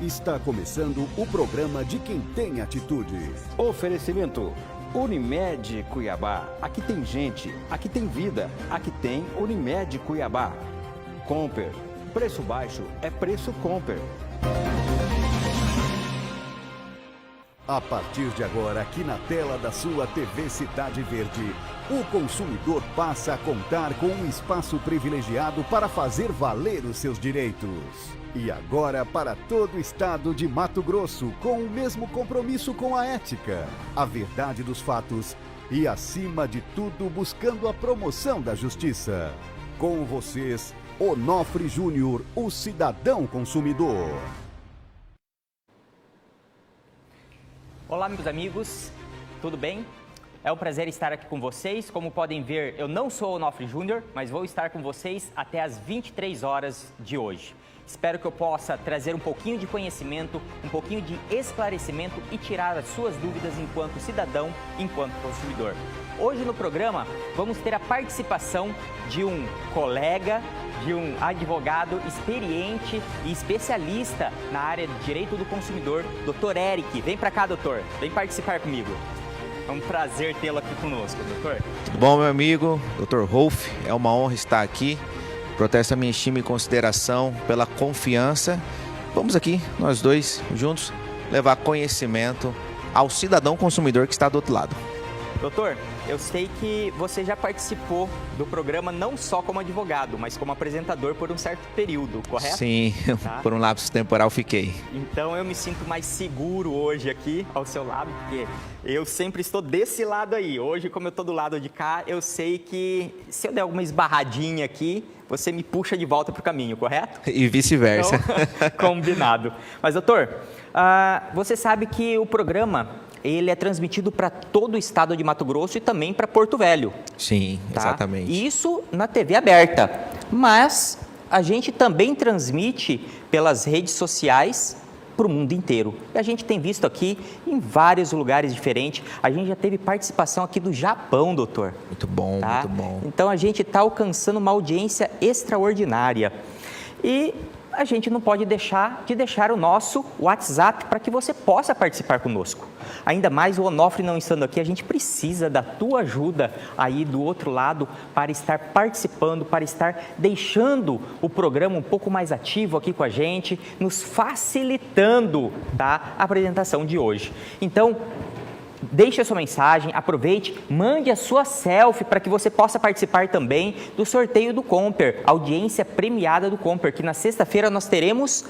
Está começando o programa de quem tem atitude. Oferecimento Unimed Cuiabá. Aqui tem gente, aqui tem vida, aqui tem Unimed Cuiabá. Comper. Preço baixo é preço Comper. A partir de agora, aqui na tela da sua TV Cidade Verde, o consumidor passa a contar com um espaço privilegiado para fazer valer os seus direitos. E agora para todo o estado de Mato Grosso, com o mesmo compromisso com a ética, a verdade dos fatos e, acima de tudo, buscando a promoção da justiça. Com vocês, Onofre Júnior, o cidadão consumidor. Olá, meus amigos, tudo bem? É um prazer estar aqui com vocês. Como podem ver, eu não sou o Onofre Júnior, mas vou estar com vocês até às 23 horas de hoje. Espero que eu possa trazer um pouquinho de conhecimento, um pouquinho de esclarecimento e tirar as suas dúvidas enquanto cidadão, enquanto consumidor. Hoje no programa vamos ter a participação de um colega, de um advogado experiente e especialista na área de direito do consumidor, Dr. Eric. Vem para cá, doutor. Vem participar comigo. É um prazer tê-lo aqui conosco, doutor. Tudo bom, meu amigo? Dr. Rolf, é uma honra estar aqui. Protesto a minha estima e consideração pela confiança. Vamos aqui, nós dois, juntos, levar conhecimento ao cidadão consumidor que está do outro lado. Doutor, eu sei que você já participou do programa não só como advogado, mas como apresentador por um certo período, correto? Sim, Tá. Por um lapso temporal fiquei. Então eu me sinto mais seguro hoje aqui ao seu lado, porque eu sempre estou desse lado aí. Hoje, como eu estou do lado de cá, eu sei que se eu der alguma esbarradinha aqui, você me puxa de volta para o caminho, correto? E vice-versa. Então, combinado. Mas, doutor, você sabe que o programa ele é transmitido para todo o estado de Mato Grosso e também para Porto Velho. Sim, Tá? exatamente. Isso na TV aberta, mas a gente também transmite pelas redes sociais para o mundo inteiro. E a gente tem visto aqui em vários lugares diferentes. A gente já teve participação aqui do Japão, doutor. Muito bom, Tá? muito bom. Então a gente está alcançando uma audiência extraordinária. E a gente não pode deixar de deixar o nosso WhatsApp para que você possa participar conosco. Ainda mais o Onofre não estando aqui, a gente precisa da tua ajuda aí do outro lado para estar participando, para estar deixando o programa um pouco mais ativo aqui com a gente, nos facilitando, tá, a apresentação de hoje. Então, deixe a sua mensagem, aproveite, mande a sua selfie para que você possa participar também do sorteio do Comper, audiência premiada do Comper, que na sexta-feira nós teremos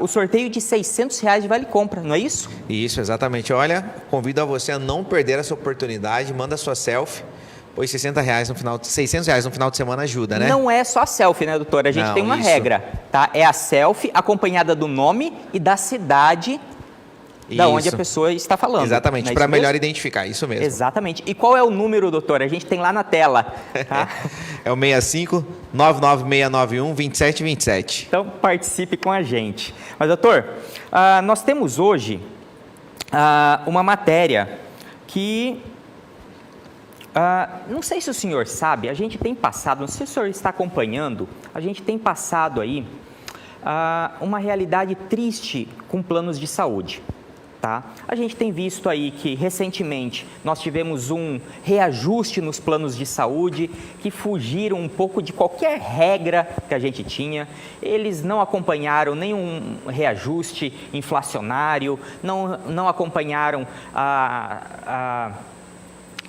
o sorteio de R$600 de Vale Compra, não é isso? Isso, exatamente. Olha, convido a você a não perder essa oportunidade, manda sua selfie, pois R$600 no final de semana ajuda, né? Não é só a selfie, né, doutora? A gente Não, tem uma isso. regra, tá? É a selfie acompanhada do nome e da cidade da onde a Isso. pessoa está falando. Exatamente, Não é para isso melhor mesmo? identificar, isso mesmo. Exatamente. E qual é o número, doutor? A gente tem lá na tela, tá? É o 65 99691 2727. Então, participe com a gente. Mas, doutor, nós temos hoje uma matéria que, não sei se o senhor sabe, a gente tem passado, não sei se o senhor está acompanhando, a gente tem passado aí uma realidade triste com planos de saúde. Tá? A gente tem visto aí que recentemente nós tivemos um reajuste nos planos de saúde que fugiram um pouco de qualquer regra que a gente tinha. Eles não acompanharam nenhum reajuste inflacionário, não acompanharam a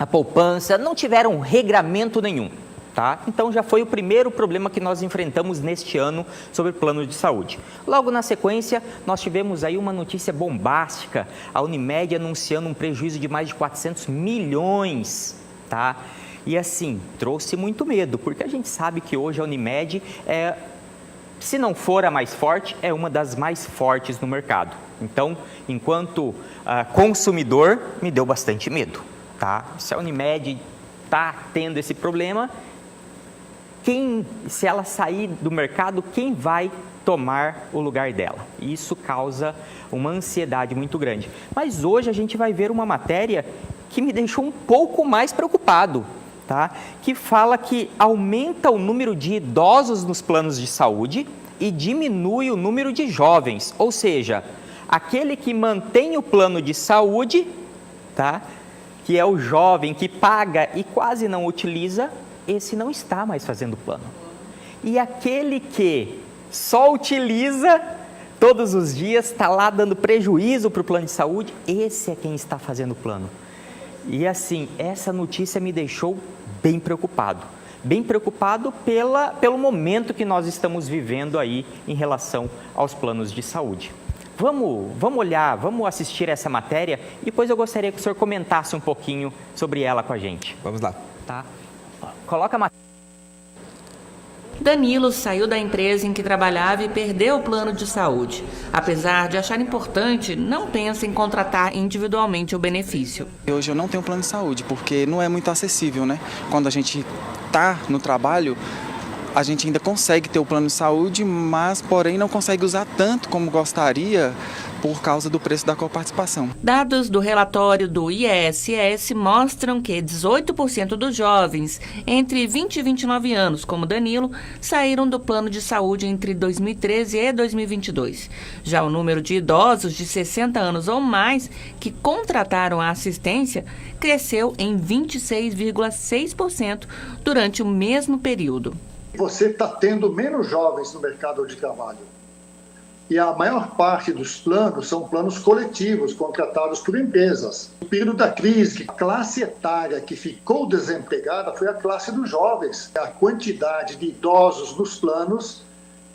poupança, não tiveram regramento nenhum. Tá? Então já foi o primeiro problema que nós enfrentamos neste ano sobre plano de saúde. Logo na sequência, nós tivemos aí uma notícia bombástica, a Unimed anunciando um prejuízo de mais de 400 milhões, tá? E assim, trouxe muito medo, porque a gente sabe que hoje a Unimed se não for a mais forte, é uma das mais fortes no mercado. Então, enquanto consumidor, me deu bastante medo, tá? Se a Unimed está tendo esse problema, se ela sair do mercado, quem vai tomar o lugar dela? Isso causa uma ansiedade muito grande. Mas hoje a gente vai ver uma matéria que me deixou um pouco mais preocupado, tá? Que fala que aumenta o número de idosos nos planos de saúde e diminui o número de jovens, ou seja, aquele que mantém o plano de saúde, tá? Que é o jovem que paga e quase não utiliza, esse não está mais fazendo plano. E aquele que só utiliza todos os dias, está lá dando prejuízo para o plano de saúde, esse é quem está fazendo plano. E assim, essa notícia me deixou bem preocupado pelo momento que nós estamos vivendo aí em relação aos planos de saúde. Vamos olhar, vamos assistir essa matéria e depois eu gostaria que o senhor comentasse um pouquinho sobre ela com a gente. Vamos lá. Tá? Coloca a matéria. Danilo saiu da empresa em que trabalhava e perdeu o plano de saúde. Apesar de achar importante, não pensa em contratar individualmente o benefício. Hoje eu não tenho plano de saúde, porque não é muito acessível, né? Quando a gente está no trabalho, a gente ainda consegue ter o plano de saúde, mas, porém, não consegue usar tanto como gostaria por causa do preço da coparticipação. Dados do relatório do IESS mostram que 18% dos jovens entre 20 e 29 anos, como Danilo, saíram do plano de saúde entre 2013 e 2022. Já o número de idosos de 60 anos ou mais que contrataram a assistência cresceu em 26,6% durante o mesmo período. Você está tendo menos jovens no mercado de trabalho. E a maior parte dos planos são planos coletivos, contratados por empresas. No período da crise, a classe etária que ficou desempregada foi a classe dos jovens. A quantidade de idosos nos planos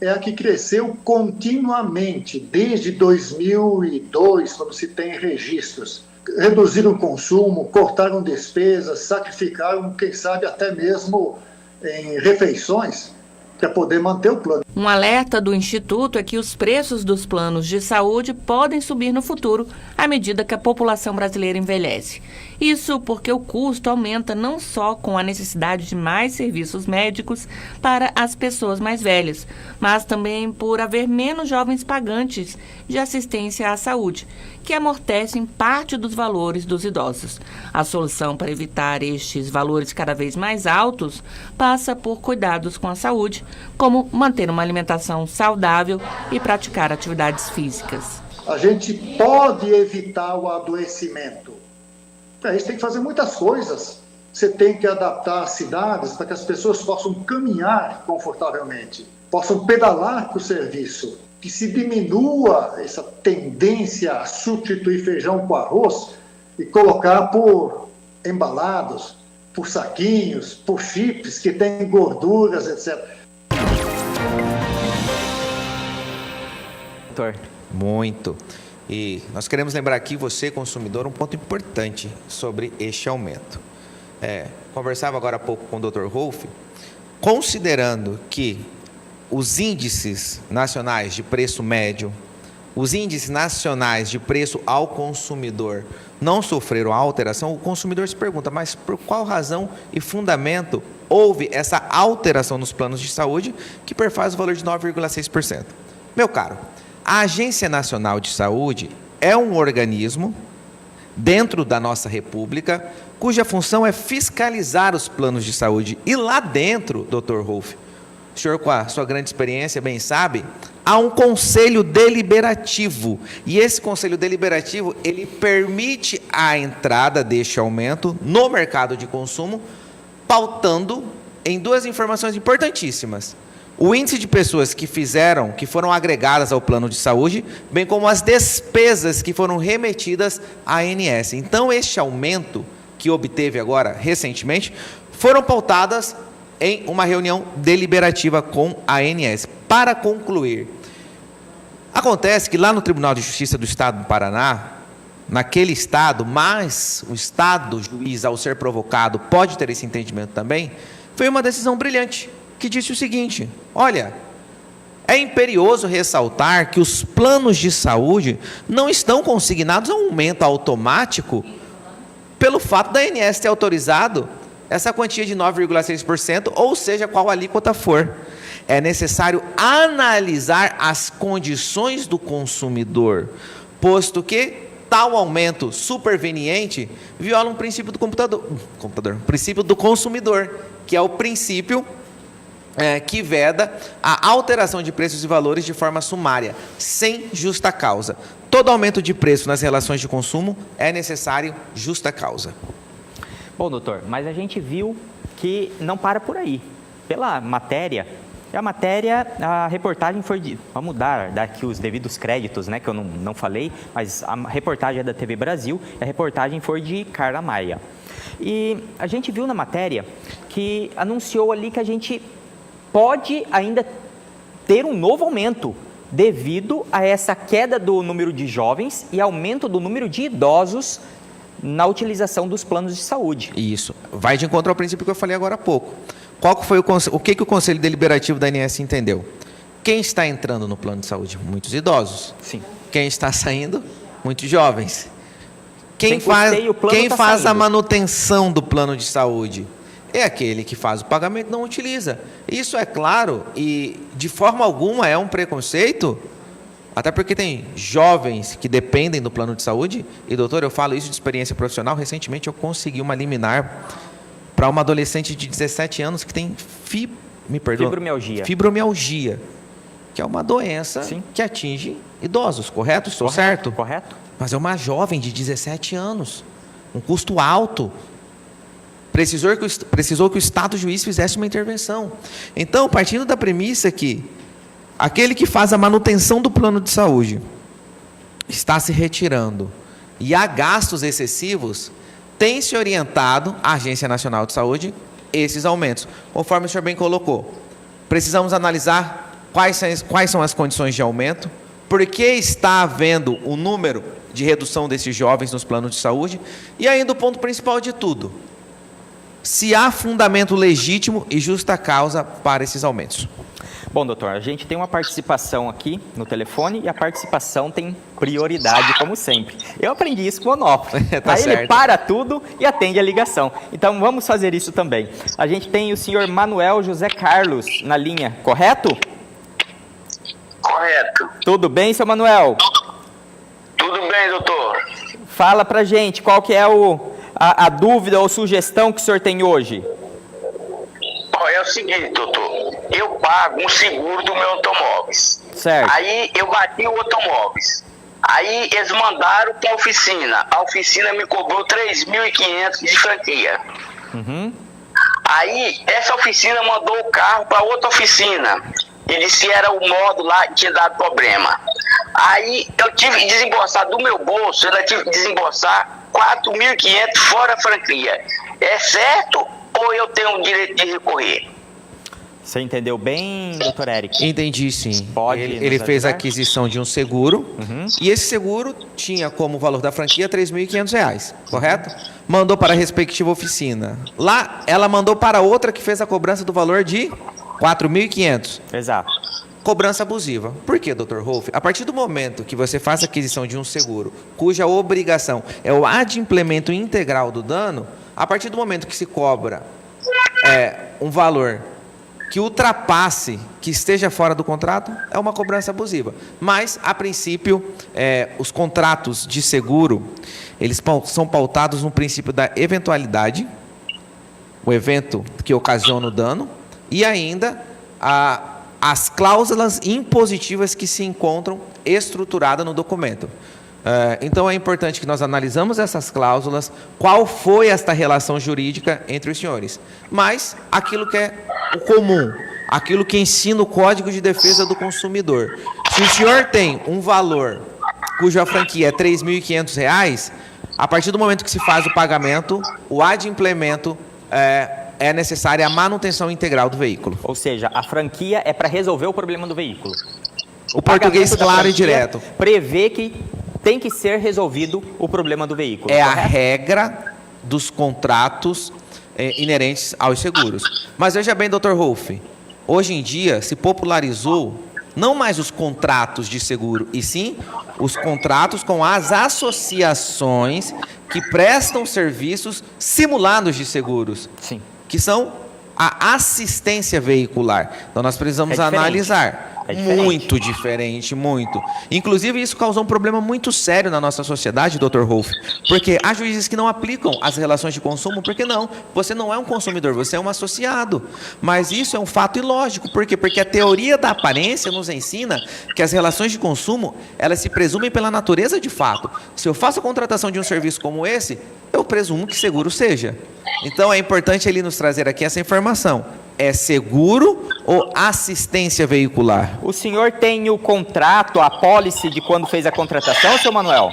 é a que cresceu continuamente, desde 2002, quando se tem registros. Reduziram o consumo, cortaram despesas, sacrificaram, quem sabe, até mesmo em refeições, para poder manter o plano. Um alerta do Instituto é que os preços dos planos de saúde podem subir no futuro à medida que a população brasileira envelhece. Isso porque o custo aumenta não só com a necessidade de mais serviços médicos para as pessoas mais velhas, mas também por haver menos jovens pagantes de assistência à saúde, que amortecem parte dos valores dos idosos. A solução para evitar estes valores cada vez mais altos passa por cuidados com a saúde, como manter uma alimentação saudável e praticar atividades físicas. A gente pode evitar o adoecimento. Para isso tem que fazer muitas coisas. Você tem que adaptar as cidades para que as pessoas possam caminhar confortavelmente, possam pedalar para o serviço, que se diminua essa tendência a substituir feijão com arroz e colocar por embalados, por saquinhos, por chips que têm gorduras, etc. Muito. E nós queremos lembrar aqui, você, consumidor, um ponto importante sobre este aumento. Conversava agora há pouco com o Dr. Rolf, considerando que os índices nacionais de preço médio, os índices nacionais de preço ao consumidor não sofreram alteração, o consumidor se pergunta, mas por qual razão e fundamento houve essa alteração nos planos de saúde que perfaz o valor de 9,6%? Meu caro, a Agência Nacional de Saúde é um organismo dentro da nossa República cuja função é fiscalizar os planos de saúde. E lá dentro, Dr. Rolf, o senhor com a sua grande experiência bem sabe, há um conselho deliberativo. E esse conselho deliberativo, ele permite a entrada deste aumento no mercado de consumo, pautando em duas informações importantíssimas: o índice de pessoas que foram agregadas ao plano de saúde, bem como as despesas que foram remetidas à ANS. Então, este aumento que obteve agora, recentemente, foram pautadas em uma reunião deliberativa com a ANS. Para concluir, acontece que lá no Tribunal de Justiça do Estado do Paraná, naquele estado, mas o estado juiz, ao ser provocado, pode ter esse entendimento também, foi uma decisão brilhante, que disse o seguinte: olha, é imperioso ressaltar que os planos de saúde não estão consignados a um aumento automático pelo fato da ANS ter autorizado essa quantia de 9,6%, ou seja, qual alíquota for. É necessário analisar as condições do consumidor, posto que tal aumento superveniente viola um princípio do princípio do consumidor, que é o princípio que veda a alteração de preços e valores de forma sumária, sem justa causa. Todo aumento de preço nas relações de consumo é necessário justa causa. Bom, doutor, mas a gente viu que não para por aí. Pela matéria, a reportagem foi de... Vamos dar aqui os devidos créditos, né, que eu não falei, mas a reportagem é da TV Brasil, a reportagem foi de Carla Maia. E a gente viu na matéria que anunciou ali que a gente pode ainda ter um novo aumento devido a essa queda do número de jovens e aumento do número de idosos na utilização dos planos de saúde. Isso. Vai de encontro ao princípio que eu falei agora há pouco. Qual que foi o que o Conselho Deliberativo da ANS entendeu? Quem está entrando no plano de saúde? Muitos idosos. Sim. Quem está saindo? Muitos jovens. Quem tá faz a saindo. manutenção do plano de saúde? É aquele que faz o pagamento e não utiliza. Isso é claro e de forma alguma é um preconceito, até porque tem jovens que dependem do plano de saúde. E, doutor, eu falo isso de experiência profissional. Recentemente eu consegui uma liminar para uma adolescente de 17 anos que tem fibromialgia, que é uma doença que atinge idosos, correto? Estou certo? Correto. Mas é uma jovem de 17 anos, um custo alto. Precisou que o Estado juiz fizesse uma intervenção. Então, partindo da premissa que aquele que faz a manutenção do plano de saúde está se retirando e há gastos excessivos, tem se orientado a Agência Nacional de Saúde esses aumentos. Conforme o senhor bem colocou, precisamos analisar quais são as condições de aumento, por que está havendo o número de redução desses jovens nos planos de saúde e ainda o ponto principal de tudo, se há fundamento legítimo e justa causa para esses aumentos. Bom, doutor, a gente tem uma participação aqui no telefone e a participação tem prioridade, como sempre. Eu aprendi isso com o Onofre. Tá Aí certo. ele para tudo e atende a ligação. Então, vamos fazer isso também. A gente tem o senhor Manuel José Carlos na linha, correto? Correto. Tudo bem, seu Manuel? Tudo bem, doutor? Fala pra gente qual que é a dúvida ou sugestão que o senhor tem hoje. É o seguinte, doutor. Eu pago um seguro do meu automóveis. Certo. Aí eu bati o automóveis. Aí eles mandaram para a oficina. A oficina me cobrou 3.500 de franquia. Uhum. Aí essa oficina mandou o carro para outra oficina. E disse que era o módulo lá que tinha dado problema. Aí eu tive que desembolsar do meu bolso, eu tive que desembolsar 4.500 fora a franquia. É certo ou eu tenho o direito de recorrer? Você entendeu bem, doutor Eric? Entendi, sim. Pode Ele nos fez a ajudar? aquisição de um seguro, e esse seguro tinha como valor da franquia R$ 3.500, correto? Mandou para a respectiva oficina. Lá, ela mandou para outra que fez a cobrança do valor de R$ 4.500. Exato. Cobrança abusiva. Por quê, Dr. Rolf? A partir do momento que você faz a aquisição de um seguro, cuja obrigação é o adimplemento integral do dano, a partir do momento que se cobra um valor que ultrapasse, que esteja fora do contrato, é uma cobrança abusiva. Mas, a princípio, os contratos de seguro, eles são pautados no princípio da eventualidade, o evento que ocasiona o dano, e ainda as cláusulas impositivas que se encontram estruturadas no documento. Então, é importante que nós analisamos essas cláusulas, qual foi esta relação jurídica entre os senhores. Mas, aquilo que é o comum, aquilo que ensina o Código de Defesa do Consumidor. Se o senhor tem um valor cuja franquia é R$ 3.500, a partir do momento que se faz o pagamento, o adimplemento é necessária a manutenção integral do veículo. Ou seja, a franquia é para resolver o problema do veículo. O português pagamento da claro e franquia direto. Prevê que tem que ser resolvido o problema do veículo. É a correto? regra dos contratos inerentes aos seguros. Mas veja bem, Dr. Rolf, hoje em dia se popularizou não mais os contratos de seguro, e sim os contratos com as associações que prestam serviços simulados de seguros. Sim. Que são a assistência veicular. Então, nós precisamos É diferente. analisar. É diferente. Muito diferente, muito. Inclusive, isso causou um problema muito sério na nossa sociedade, Dr. Rolf, porque há juízes que não aplicam as relações de consumo, porque não? Você não é um consumidor, você é um associado. Mas isso é um fato ilógico. Por quê? Porque a teoria da aparência nos ensina que as relações de consumo, elas se presumem pela natureza de fato. Se eu faço a contratação de um serviço como esse, eu presumo que seguro seja. Então, é importante ele nos trazer aqui essa informação. É seguro ou assistência veicular? O senhor tem o contrato, a pólice de quando fez a contratação, seu Manuel?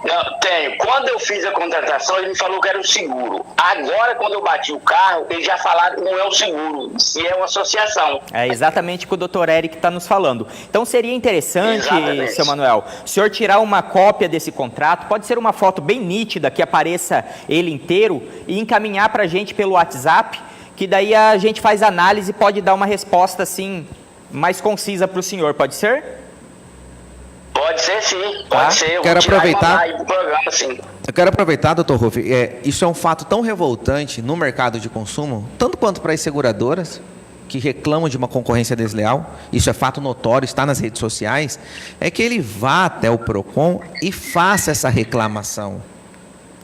Não, tenho. Quando eu fiz a contratação, ele me falou que era o seguro. Agora, quando eu bati o carro, eles já falaram que não é o seguro, se é uma associação. É exatamente o que o doutor Eric está nos falando. Então, seria interessante, Exatamente. seu Manuel, o senhor tirar uma cópia desse contrato, pode ser uma foto bem nítida, que apareça ele inteiro, e encaminhar para a gente pelo WhatsApp, que daí a gente faz análise e pode dar uma resposta, assim, mais concisa para o senhor. Pode ser? Pode ser, sim. Tá. Pode ser. Eu Quero vou tirar e aproveitar. mandar aí pro programa, sim. Eu quero aproveitar, doutor Rolf, isso é um fato tão revoltante no mercado de consumo, tanto quanto para as seguradoras, que reclamam de uma concorrência desleal, isso é fato notório, está nas redes sociais, é que ele vá até o PROCON e faça essa reclamação.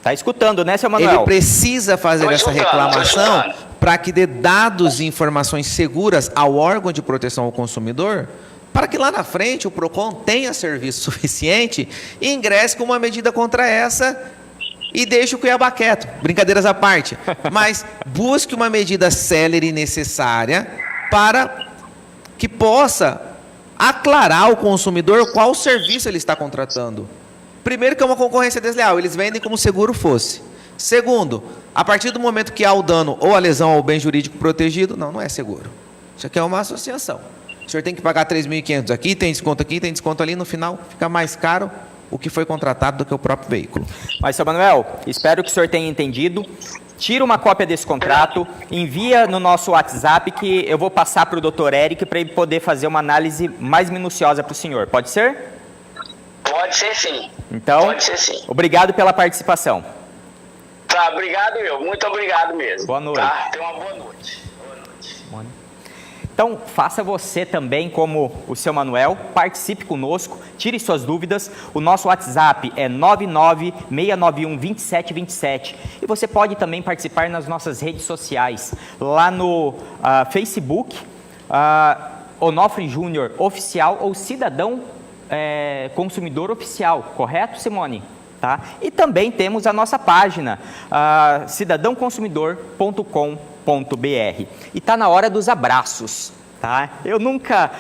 Tá escutando, né, seu Manuel? Ele precisa fazer Tô essa escutando, reclamação tô escutando. para que dê dados e informações seguras ao órgão de proteção ao consumidor, para que lá na frente o PROCON tenha serviço suficiente e ingresse com uma medida contra essa e deixe o Cuiabá quieto. Brincadeiras à parte. Mas busque uma medida célere e necessária para que possa aclarar ao consumidor qual serviço ele está contratando. Primeiro, que é uma concorrência desleal, eles vendem como seguro fosse. Segundo, a partir do momento que há o dano ou a lesão ao bem jurídico protegido, não é seguro. Isso aqui é uma associação. O senhor tem que pagar 3.500 aqui, tem desconto ali, no final fica mais caro o que foi contratado do que o próprio veículo. Mas, seu Manuel, espero que o senhor tenha entendido. Tira uma cópia desse contrato, envia no nosso WhatsApp que eu vou passar para o doutor Eric para ele poder fazer uma análise mais minuciosa para o senhor. Pode ser? Pode ser, sim. Então, Pode ser, sim. obrigado pela participação. Tá, obrigado eu. Muito obrigado mesmo. Boa noite. Tá? Tenha uma boa noite. Boa noite. Então, faça você também como o seu Manuel, participe conosco, tire suas dúvidas. O nosso WhatsApp é 996912727 e você pode também participar nas nossas redes sociais, lá no Facebook, Onofre Júnior Oficial ou Cidadão Consumidor Oficial, correto, Simone? Tá? E também temos a nossa página, cidadãoconsumidor.com.br. E está na hora dos abraços, tá? Eu nunca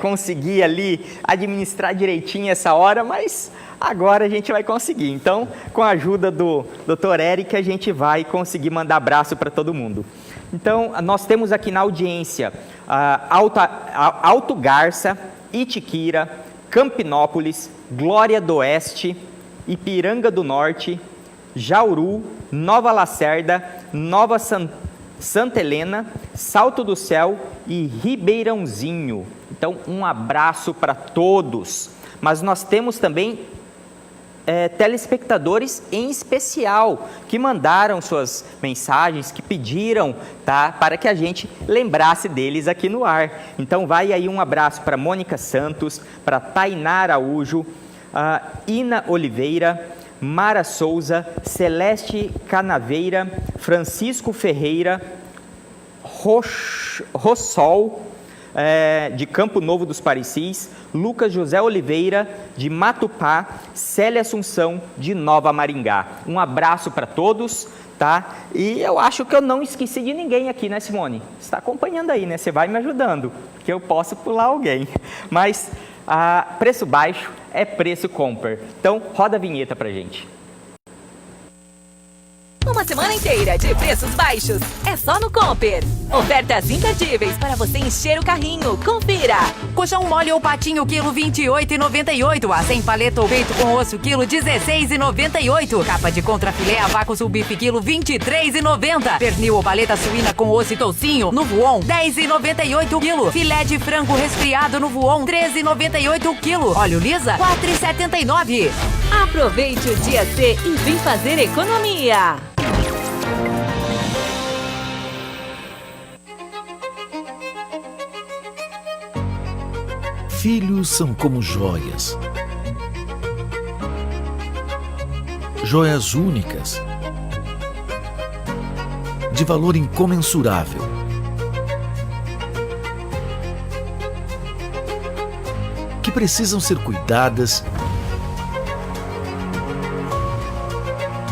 consegui ali administrar direitinho essa hora, mas agora a gente vai conseguir. Então, com a ajuda do Dr. Eric, a gente vai conseguir mandar abraço para todo mundo. Então, nós temos aqui na audiência Alto Garça, Itiquira, Campinópolis, Glória do Oeste, Ipiranga do Norte, Jauru, Nova Lacerda, Nova Santa Helena, Salto do Céu e Ribeirãozinho. Então, um abraço para todos. Mas nós temos também telespectadores em especial que mandaram suas mensagens, que pediram, tá, para que a gente lembrasse deles aqui no ar. Então, vai aí um abraço para Mônica Santos, para Tainá Araújo, Ina Oliveira, Mara Souza, Celeste Canaveira, Francisco Ferreira, Rossol, de Campo Novo dos Parecis, Lucas José Oliveira, de Matupá, Célia Assunção, de Nova Maringá. Um abraço para todos, tá? E eu acho que eu não esqueci de ninguém aqui, né, Simone? Você está acompanhando aí, né? Você vai me ajudando, que eu posso pular alguém. Mas preço baixo é preço Comper. Então, roda a vinheta pra gente. Uma semana inteira de preços baixos é só no Comper. Ofertas imperdíveis para você encher o carrinho. Confira. Colchão mole ou patinho, quilo 28,98. A sem paleta ou peito com osso, quilo 16,98. Capa de contrafilé a vácuo sulbife, quilo 23,90. Pernil ou paleta suína com osso e toucinho, no Voon, 10,98 quilo. Filé de frango resfriado no Voon, 13,98 quilo. Óleo lisa, 4,79. Aproveite o dia C e vem fazer economia. Filhos são como joias. Joias únicas, de valor incomensurável. Que precisam ser cuidadas,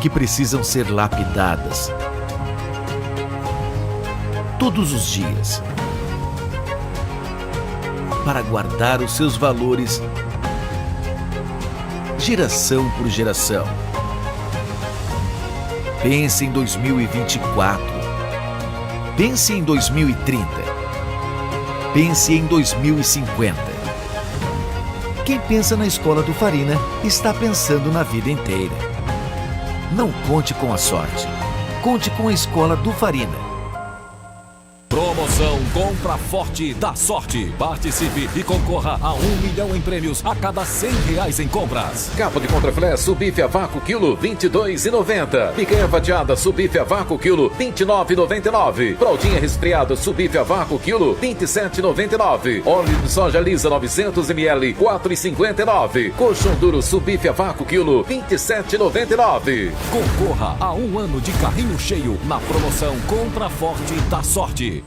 que precisam ser lapidadas todos os dias, para guardar os seus valores geração por geração. Pense em 2024. Pense em 2030. Pense em 2050. Quem pensa na escola do Farina está pensando na vida inteira. Não conte com a sorte. Conte com a escola do Farina. Promoção Compra Forte da Sorte. Participe e concorra a 1 milhão em prêmios a cada R$100 em compras. Capa de contrafilé subbife a vácuo quilo R$22,90. Picanha fatiada subbife a vácuo quilo R$29,99. Fraldinha resfriada subbife a vácuo quilo R$27,99. Óleo de soja lisa 900 ml R$4,59. Colchão duro subbife a vácuo quilo R$27,99. Concorra a 1 ano de carrinho cheio na promoção Compra Forte da Sorte.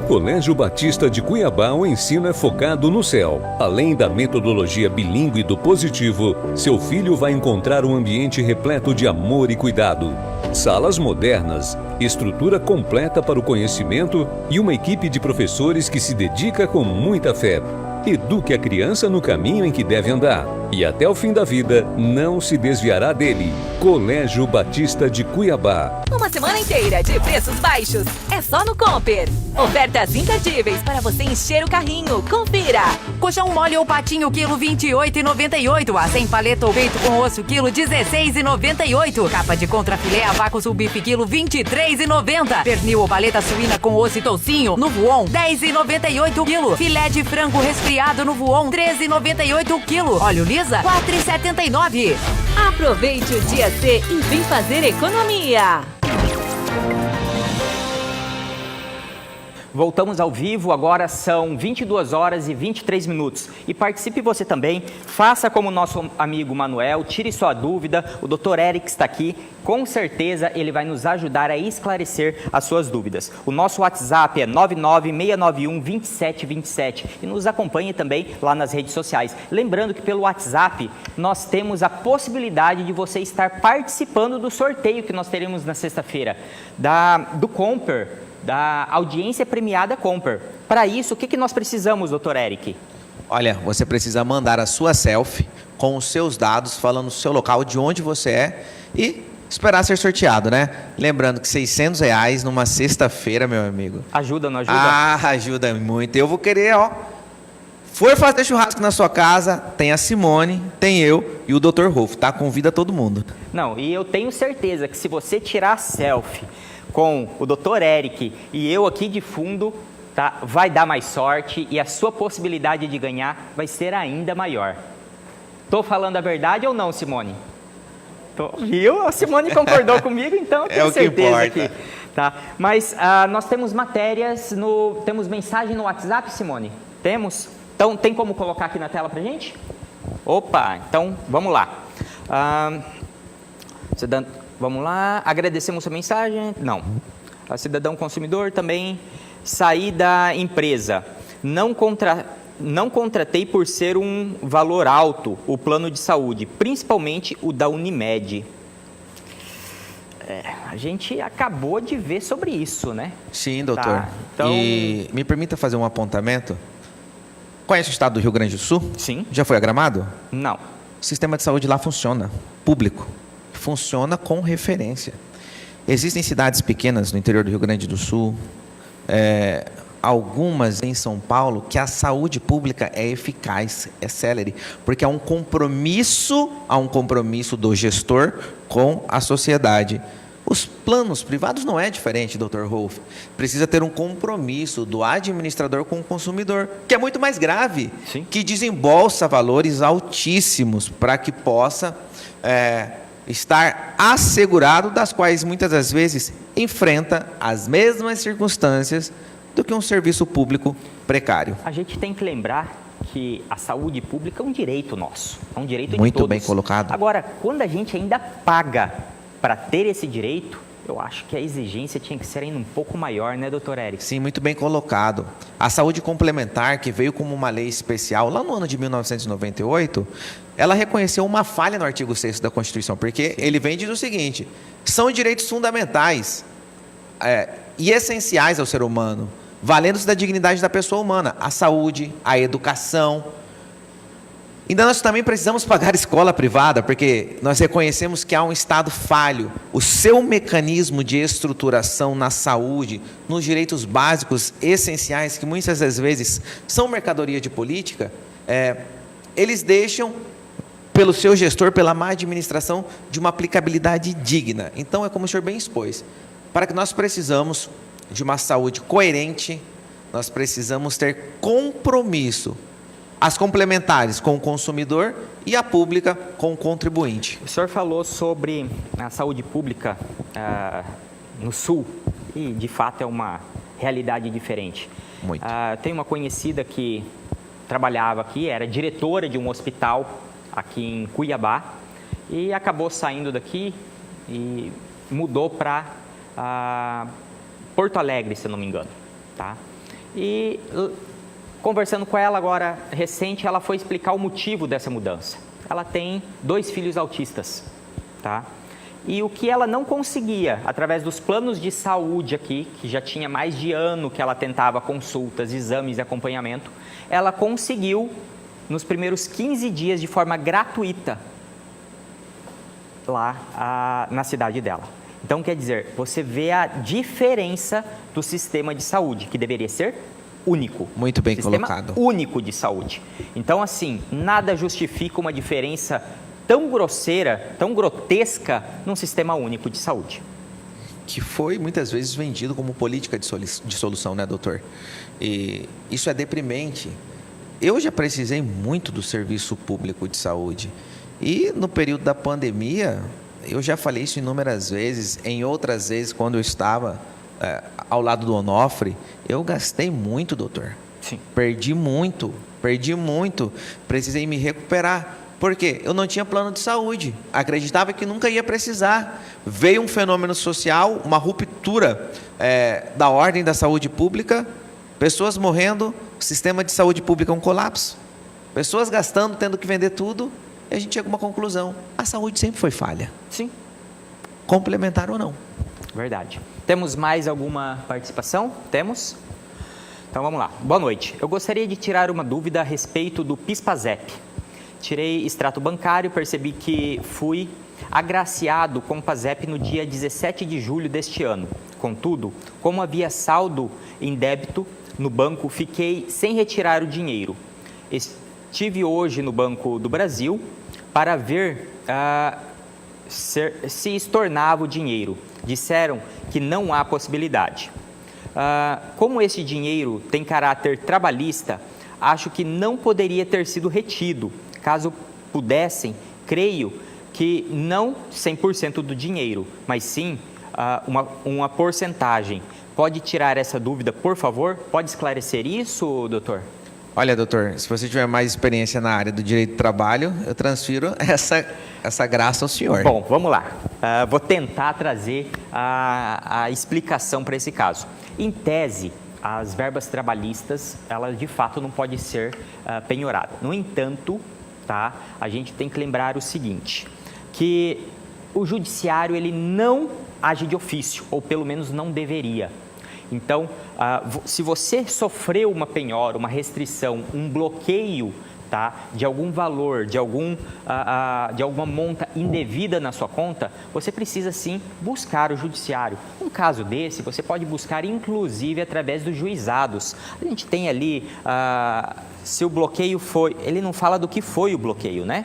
Colégio Batista de Cuiabá, o ensino é focado no céu. Além da metodologia bilíngue do positivo, seu filho vai encontrar um ambiente repleto de amor e cuidado. Salas modernas, estrutura completa para o conhecimento e uma equipe de professores que se dedica com muita fé. Eduque a criança no caminho em que deve andar e até o fim da vida não se desviará dele. Colégio Batista de Cuiabá. Uma semana inteira de preços baixos. É só no Comper. Ofertas imperdíveis para você encher o carrinho. Confira. Colchão mole ou patinho, quilo 28,98. A sem paleta ou peito com osso, quilo 16,98. Capa de contrafilé a vácuo subbife, quilo 23,90. Pernil ou paleta suína com osso e toucinho, no Voon, 10,98 quilo. Filé de frango resfriado no Voon, 13,98 quilo. Óleo lisa, 4,79. Aproveite o dia C e vem fazer economia. Voltamos ao vivo, agora são 22 horas e 23 minutos. E participe você também, faça como o nosso amigo Manuel, tire sua dúvida, o Dr. Eric está aqui, com certeza ele vai nos ajudar a esclarecer as suas dúvidas. O nosso WhatsApp é 996912727 e nos acompanhe também lá nas redes sociais. Lembrando que pelo WhatsApp nós temos a possibilidade de você estar participando do sorteio que nós teremos na sexta-feira, do Comper, da audiência premiada Comper. Para isso, o que nós precisamos, Dr. Eric? Olha, você precisa mandar a sua selfie com os seus dados, falando o seu local, de onde você é e esperar ser sorteado, né? Lembrando que R$600 numa sexta-feira, meu amigo. Ajuda, não ajuda? Ah, ajuda muito. Eu vou querer, for fazer churrasco na sua casa, tem a Simone, tem eu e o Dr. Rolf, tá? Convida todo mundo. Não, e eu tenho certeza que se você tirar a selfie com o Dr. Eric e eu aqui de fundo, tá, vai dar mais sorte e a sua possibilidade de ganhar vai ser ainda maior. Tô falando a verdade ou não, Simone? Viu? A Simone concordou comigo, então eu tenho certeza aqui. Tá? Mas nós temos matérias, temos mensagem no WhatsApp, Simone? Temos? Então tem como colocar aqui na tela pra gente? Opa, então vamos lá. Vamos lá, agradecemos sua mensagem. Não. A cidadão consumidor também. Sair da empresa. Não contratei por ser um valor alto o plano de saúde, principalmente o da Unimed. A gente acabou de ver sobre isso, né? Sim, doutor. Tá, então... E me permita fazer um apontamento. Conhece o estado do Rio Grande do Sul? Sim. Já foi a Gramado? Não. O sistema de saúde lá funciona, público. Funciona com referência. Existem cidades pequenas no interior do Rio Grande do Sul, algumas em São Paulo que a saúde pública é eficaz, é célere, porque há um compromisso do gestor com a sociedade. Os planos privados não é diferente, Dr. Rolf. Precisa ter um compromisso do administrador com o consumidor, que é muito mais grave, Sim. que desembolsa valores altíssimos para que possa estar assegurado, das quais muitas das vezes enfrenta as mesmas circunstâncias do que um serviço público precário. A gente tem que lembrar que a saúde pública é um direito nosso, é um direito de Muito todos. bem colocado. Agora, quando a gente ainda paga para ter esse direito, eu acho que a exigência tinha que ser ainda um pouco maior, né, doutor Érico? Sim, muito bem colocado. A saúde complementar, que veio como uma lei especial lá no ano de 1998, ela reconheceu uma falha no artigo 6º da Constituição, porque ele vem e diz o seguinte: são direitos fundamentais e essenciais ao ser humano, valendo-se da dignidade da pessoa humana, a saúde, a educação. Ainda nós também precisamos pagar escola privada, porque nós reconhecemos que há um Estado falho. O seu mecanismo de estruturação na saúde, nos direitos básicos essenciais, que muitas das vezes são mercadoria de política, eles deixam, pelo seu gestor, pela má administração, de uma aplicabilidade digna. Então, é como o senhor bem expôs, para que nós precisamos de uma saúde coerente, nós precisamos ter compromisso. As complementares com o consumidor e a pública com o contribuinte. O senhor falou sobre a saúde pública no Sul e, de fato, é uma realidade diferente. Muito. Tem uma conhecida que trabalhava aqui, era diretora de um hospital aqui em Cuiabá e acabou saindo daqui e mudou para Porto Alegre, se eu não me engano. Tá? E conversando com ela agora, recente, ela foi explicar o motivo dessa mudança. Ela tem 2 filhos autistas, tá? E o que ela não conseguia, através dos planos de saúde aqui, que já tinha mais de ano que ela tentava consultas, exames e acompanhamento, ela conseguiu, nos primeiros 15 dias, de forma gratuita, lá na cidade dela. Então, quer dizer, você vê a diferença do sistema de saúde, que deveria ser único. Muito bem Sistema colocado. único de saúde. Então, assim, nada justifica uma diferença tão grosseira, tão grotesca num sistema único de saúde. Que foi muitas vezes vendido como política de solução, né, doutor? E isso é deprimente. Eu já precisei muito do serviço público de saúde. E no período da pandemia, eu já falei isso inúmeras vezes, em outras vezes, quando eu estava ao lado do Onofre, eu gastei muito, doutor. Sim. Perdi muito. Precisei me recuperar. Por quê? Eu não tinha plano de saúde. Acreditava que nunca ia precisar. Veio um fenômeno social, uma ruptura da ordem da saúde pública, pessoas morrendo, sistema de saúde pública um colapso, pessoas gastando, tendo que vender tudo, e a gente chega a uma conclusão: a saúde sempre foi falha. Sim. Complementar ou não. Verdade. Temos mais alguma participação? Temos? Então vamos lá. Boa noite. Eu gostaria de tirar uma dúvida a respeito do PIS/PASEP. Tirei extrato bancário, percebi que fui agraciado com o PASEP no dia 17 de julho deste ano. Contudo, como havia saldo em débito no banco, fiquei sem retirar o dinheiro. Estive hoje no Banco do Brasil para ver se estornava o dinheiro. Disseram que não há possibilidade. Como esse dinheiro tem caráter trabalhista, acho que não poderia ter sido retido. Caso pudessem, creio que não 100% do dinheiro, mas sim uma porcentagem. Pode tirar essa dúvida, por favor? Pode esclarecer isso, doutor? Olha, doutor, se você tiver mais experiência na área do direito do trabalho, eu transfiro essa graça ao senhor. Bom, vamos lá. Vou tentar trazer a explicação para esse caso. Em tese, as verbas trabalhistas, elas de fato não podem ser penhoradas. No entanto, tá, a gente tem que lembrar o seguinte, que o judiciário ele não age de ofício, ou pelo menos não deveria. Então, se você sofreu uma penhora, uma restrição, um bloqueio, tá, de algum valor, de alguma monta indevida na sua conta, você precisa sim buscar o judiciário. Um caso desse, você pode buscar inclusive através dos juizados. A gente tem ali, se o bloqueio foi, ele não fala do que foi o bloqueio, né?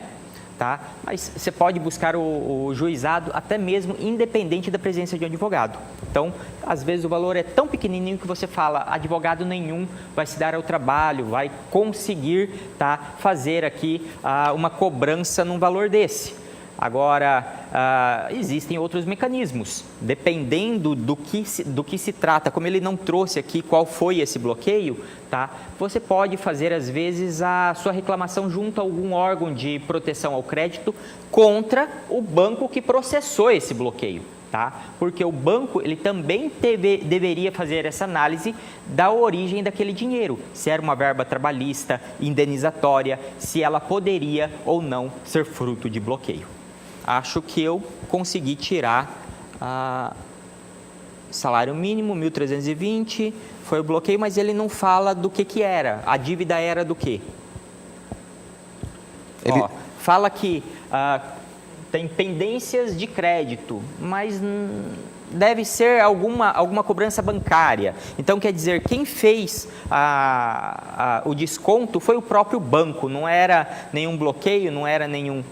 Tá? Mas você pode buscar o juizado até mesmo independente da presença de um advogado. Então, às vezes o valor é tão pequenininho que você fala, advogado nenhum vai se dar ao trabalho, vai conseguir, tá, fazer aqui uma cobrança num valor desse. Agora, existem outros mecanismos, dependendo do que se trata. Como ele não trouxe aqui qual foi esse bloqueio, tá? Você pode fazer, às vezes, a sua reclamação junto a algum órgão de proteção ao crédito contra o banco que processou esse bloqueio. Tá? Porque o banco ele também deveria fazer essa análise da origem daquele dinheiro, se era uma verba trabalhista, indenizatória, se ela poderia ou não ser fruto de bloqueio. Acho que eu consegui tirar salário mínimo, 1.320, foi o bloqueio, mas ele não fala do que era. A dívida era do quê? Fala que tem pendências de crédito, mas deve ser alguma cobrança bancária. Então, quer dizer, quem fez o desconto foi o próprio banco, não era nenhum bloqueio, não era nenhum,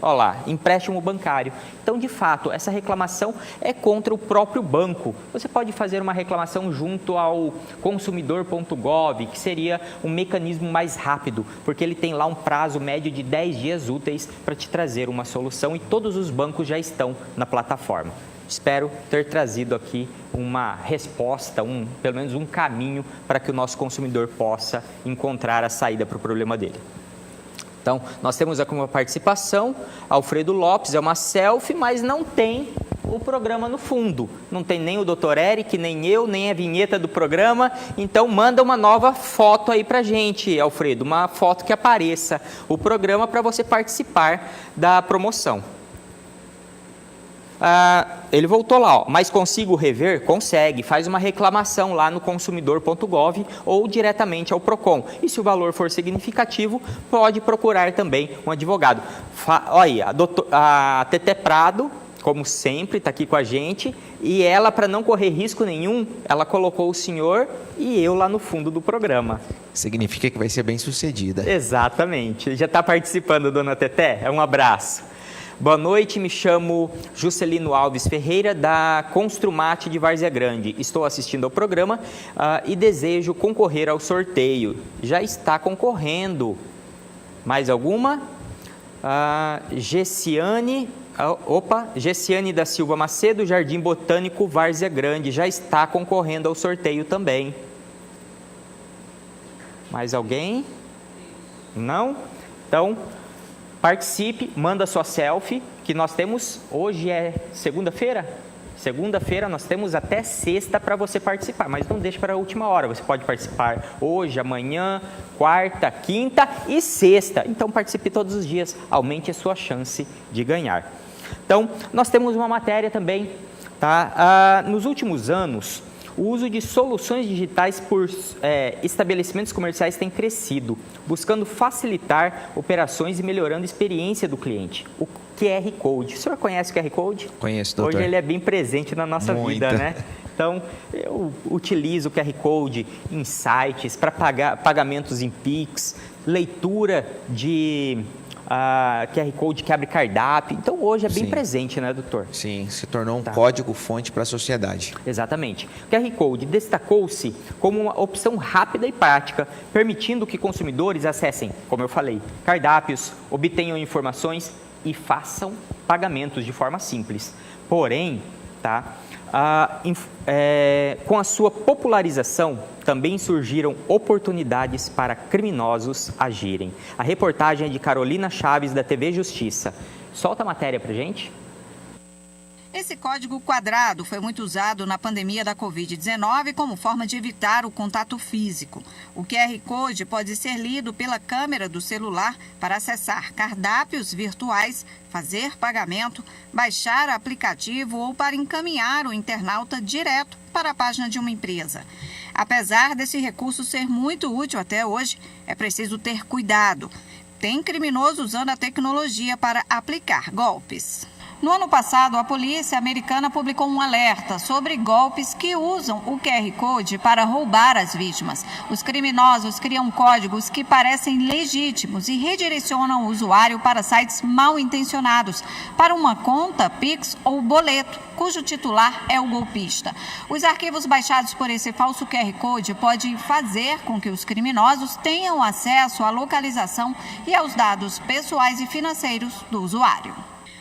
empréstimo bancário. Então, de fato, essa reclamação é contra o próprio banco. Você pode fazer uma reclamação junto ao consumidor.gov, que seria um mecanismo mais rápido, porque ele tem lá um prazo médio de 10 dias úteis para te trazer uma solução e todos os bancos já estão na plataforma. Espero ter trazido aqui uma resposta, pelo menos um caminho para que o nosso consumidor possa encontrar a saída para o problema dele. Então, nós temos aqui uma participação, Alfredo Lopes, é uma selfie, mas não tem o programa no fundo. Não tem nem o Dr. Eric, nem eu, nem a vinheta do programa. Então, manda uma nova foto aí pra gente, Alfredo, uma foto que apareça o programa para você participar da promoção. Ele voltou lá, mas consigo rever? Consegue, faz uma reclamação lá no consumidor.gov ou diretamente ao PROCON. E se o valor for significativo, pode procurar também um advogado. Olha aí, a Tete Prado, como sempre, está aqui com a gente, e ela, para não correr risco nenhum, ela colocou o senhor e eu lá no fundo do programa. Significa que vai ser bem sucedida. Exatamente. Já está participando, dona Tete? Um abraço. Boa noite, me chamo Juscelino Alves Ferreira, da Construmate de Várzea Grande. Estou assistindo ao programa e desejo concorrer ao sorteio. Já está concorrendo. Mais alguma? Gessiane da Silva Macedo, Jardim Botânico, Várzea Grande. Já está concorrendo ao sorteio também. Mais alguém? Não? Então, participe, manda sua selfie, que nós temos, hoje é segunda-feira? Segunda-feira nós temos até sexta para você participar, mas não deixe para a última hora. Você pode participar hoje, amanhã, quarta, quinta e sexta. Então participe todos os dias, aumente a sua chance de ganhar. Então, nós temos uma matéria também, tá? Nos últimos anos, o uso de soluções digitais por estabelecimentos comerciais tem crescido, buscando facilitar operações e melhorando a experiência do cliente. O QR Code. O senhor conhece o QR Code? Conheço, doutor. Hoje ele é bem presente na nossa vida, né? Então, eu utilizo o QR Code em sites para pagamentos em Pix, leitura de QR Code que abre cardápio. Então, hoje é bem presente, né, doutor? Sim, se tornou um código-fonte para a sociedade. Exatamente. O QR Code destacou-se como uma opção rápida e prática, permitindo que consumidores acessem, como eu falei, cardápios, obtenham informações e façam pagamentos de forma simples. Porém, com a sua popularização, também surgiram oportunidades para criminosos agirem. A reportagem é de Carolina Chaves, da TV Justiça. Solta a matéria pra gente. Esse código quadrado foi muito usado na pandemia da Covid-19 como forma de evitar o contato físico. O QR Code pode ser lido pela câmera do celular para acessar cardápios virtuais, fazer pagamento, baixar aplicativo ou para encaminhar o internauta direto para a página de uma empresa. Apesar desse recurso ser muito útil até hoje, é preciso ter cuidado. tem criminoso usando a tecnologia para aplicar golpes. No ano passado, a polícia americana publicou um alerta sobre golpes que usam o QR Code para roubar as vítimas. Os criminosos criam códigos que parecem legítimos e redirecionam o usuário para sites mal intencionados, para uma conta, Pix ou boleto, cujo titular é o golpista. Os arquivos baixados por esse falso QR Code podem fazer com que os criminosos tenham acesso à localização e aos dados pessoais e financeiros do usuário.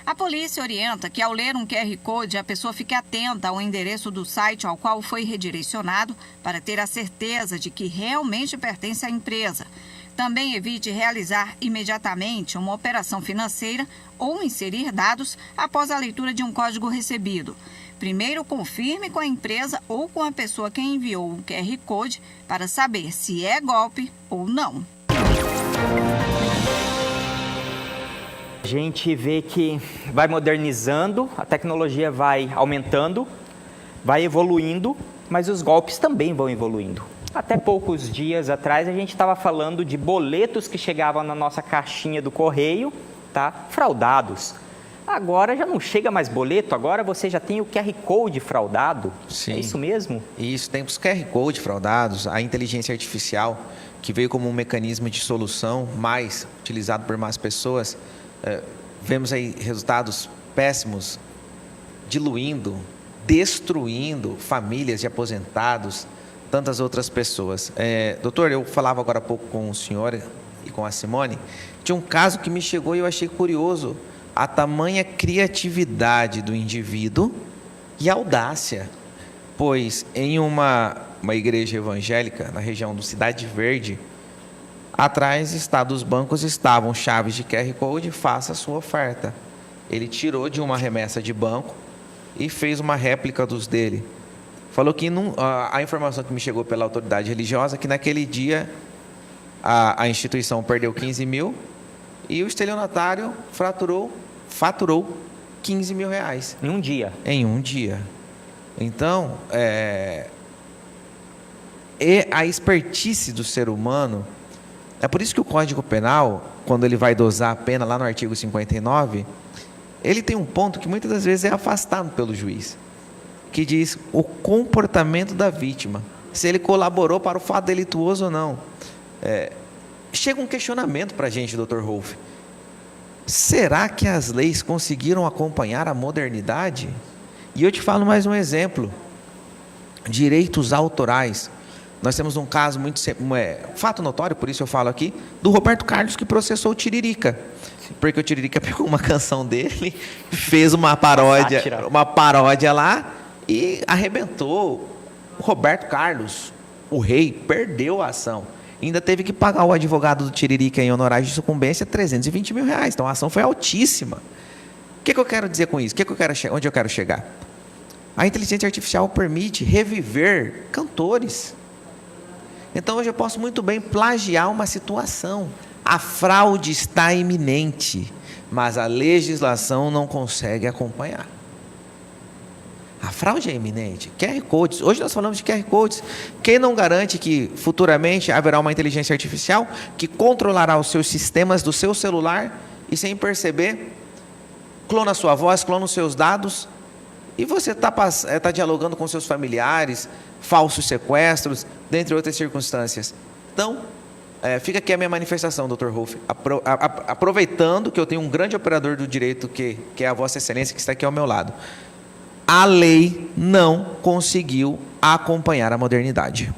A polícia orienta que, ao ler um QR Code, a pessoa fique atenta ao endereço do site ao qual foi redirecionado para ter a certeza de que realmente pertence à empresa. Também evite realizar imediatamente uma operação financeira ou inserir dados após a leitura de um código recebido. Primeiro, confirme com a empresa ou com a pessoa que enviou o QR Code para saber se é golpe ou não. A gente vê que vai modernizando, a tecnologia vai aumentando, vai evoluindo, mas os golpes também vão evoluindo. Até poucos dias atrás a gente estava falando de boletos que chegavam na nossa caixinha do correio, tá? Fraudados. Agora já não chega mais boleto, agora você já tem o QR Code fraudado. Sim. É isso mesmo? Isso, tem os QR Code fraudados, a inteligência artificial, que veio como um mecanismo de solução mais utilizado por mais pessoas. Vemos aí resultados péssimos, diluindo, destruindo famílias de aposentados, tantas outras pessoas. Doutor, eu falava agora há pouco com o senhor e com a Simone, tinha um caso que me chegou e eu achei curioso, a tamanha criatividade do indivíduo e audácia, pois em uma igreja evangélica na região do Cidade Verde, atrás dos bancos estavam chaves de QR Code, faça a sua oferta. Ele tirou de uma remessa de banco e fez uma réplica dos dele. Falou que a informação que me chegou pela autoridade religiosa, que naquele dia a instituição perdeu 15 mil e o estelionatário faturou 15 mil reais. Em um dia? Em um dia. Então, a expertise do ser humano. É por isso que o Código Penal, quando ele vai dosar a pena lá no artigo 59, ele tem um ponto que muitas das vezes é afastado pelo juiz, que diz o comportamento da vítima, se ele colaborou para o fato delituoso ou não. Chega um questionamento para a gente, Dr. Rolf. Será que as leis conseguiram acompanhar a modernidade? E eu te falo mais um exemplo. Direitos autorais. Nós temos um caso fato notório, por isso eu falo aqui, do Roberto Carlos, que processou o Tiririca. Porque o Tiririca pegou uma canção dele, fez uma paródia lá e arrebentou. O Roberto Carlos, o rei, perdeu a ação. Ainda teve que pagar o advogado do Tiririca em honorário de sucumbência 320 mil reais. Então a ação foi altíssima. O que eu quero dizer com isso? Onde eu quero chegar? A inteligência artificial permite reviver cantores. Então, hoje eu posso muito bem plagiar uma situação. A fraude está iminente, mas a legislação não consegue acompanhar. A fraude é iminente. QR Codes. Hoje nós falamos de QR Codes. Quem não garante que futuramente haverá uma inteligência artificial que controlará os seus sistemas do seu celular e, sem perceber, clona a sua voz, clona os seus dados e você está dialogando com seus familiares, falsos sequestros, dentre outras circunstâncias. Então, fica aqui a minha manifestação, Dr. Rolf, aproveitando que eu tenho um grande operador do direito, que é a Vossa Excelência, que está aqui ao meu lado. A lei não conseguiu acompanhar a modernidade.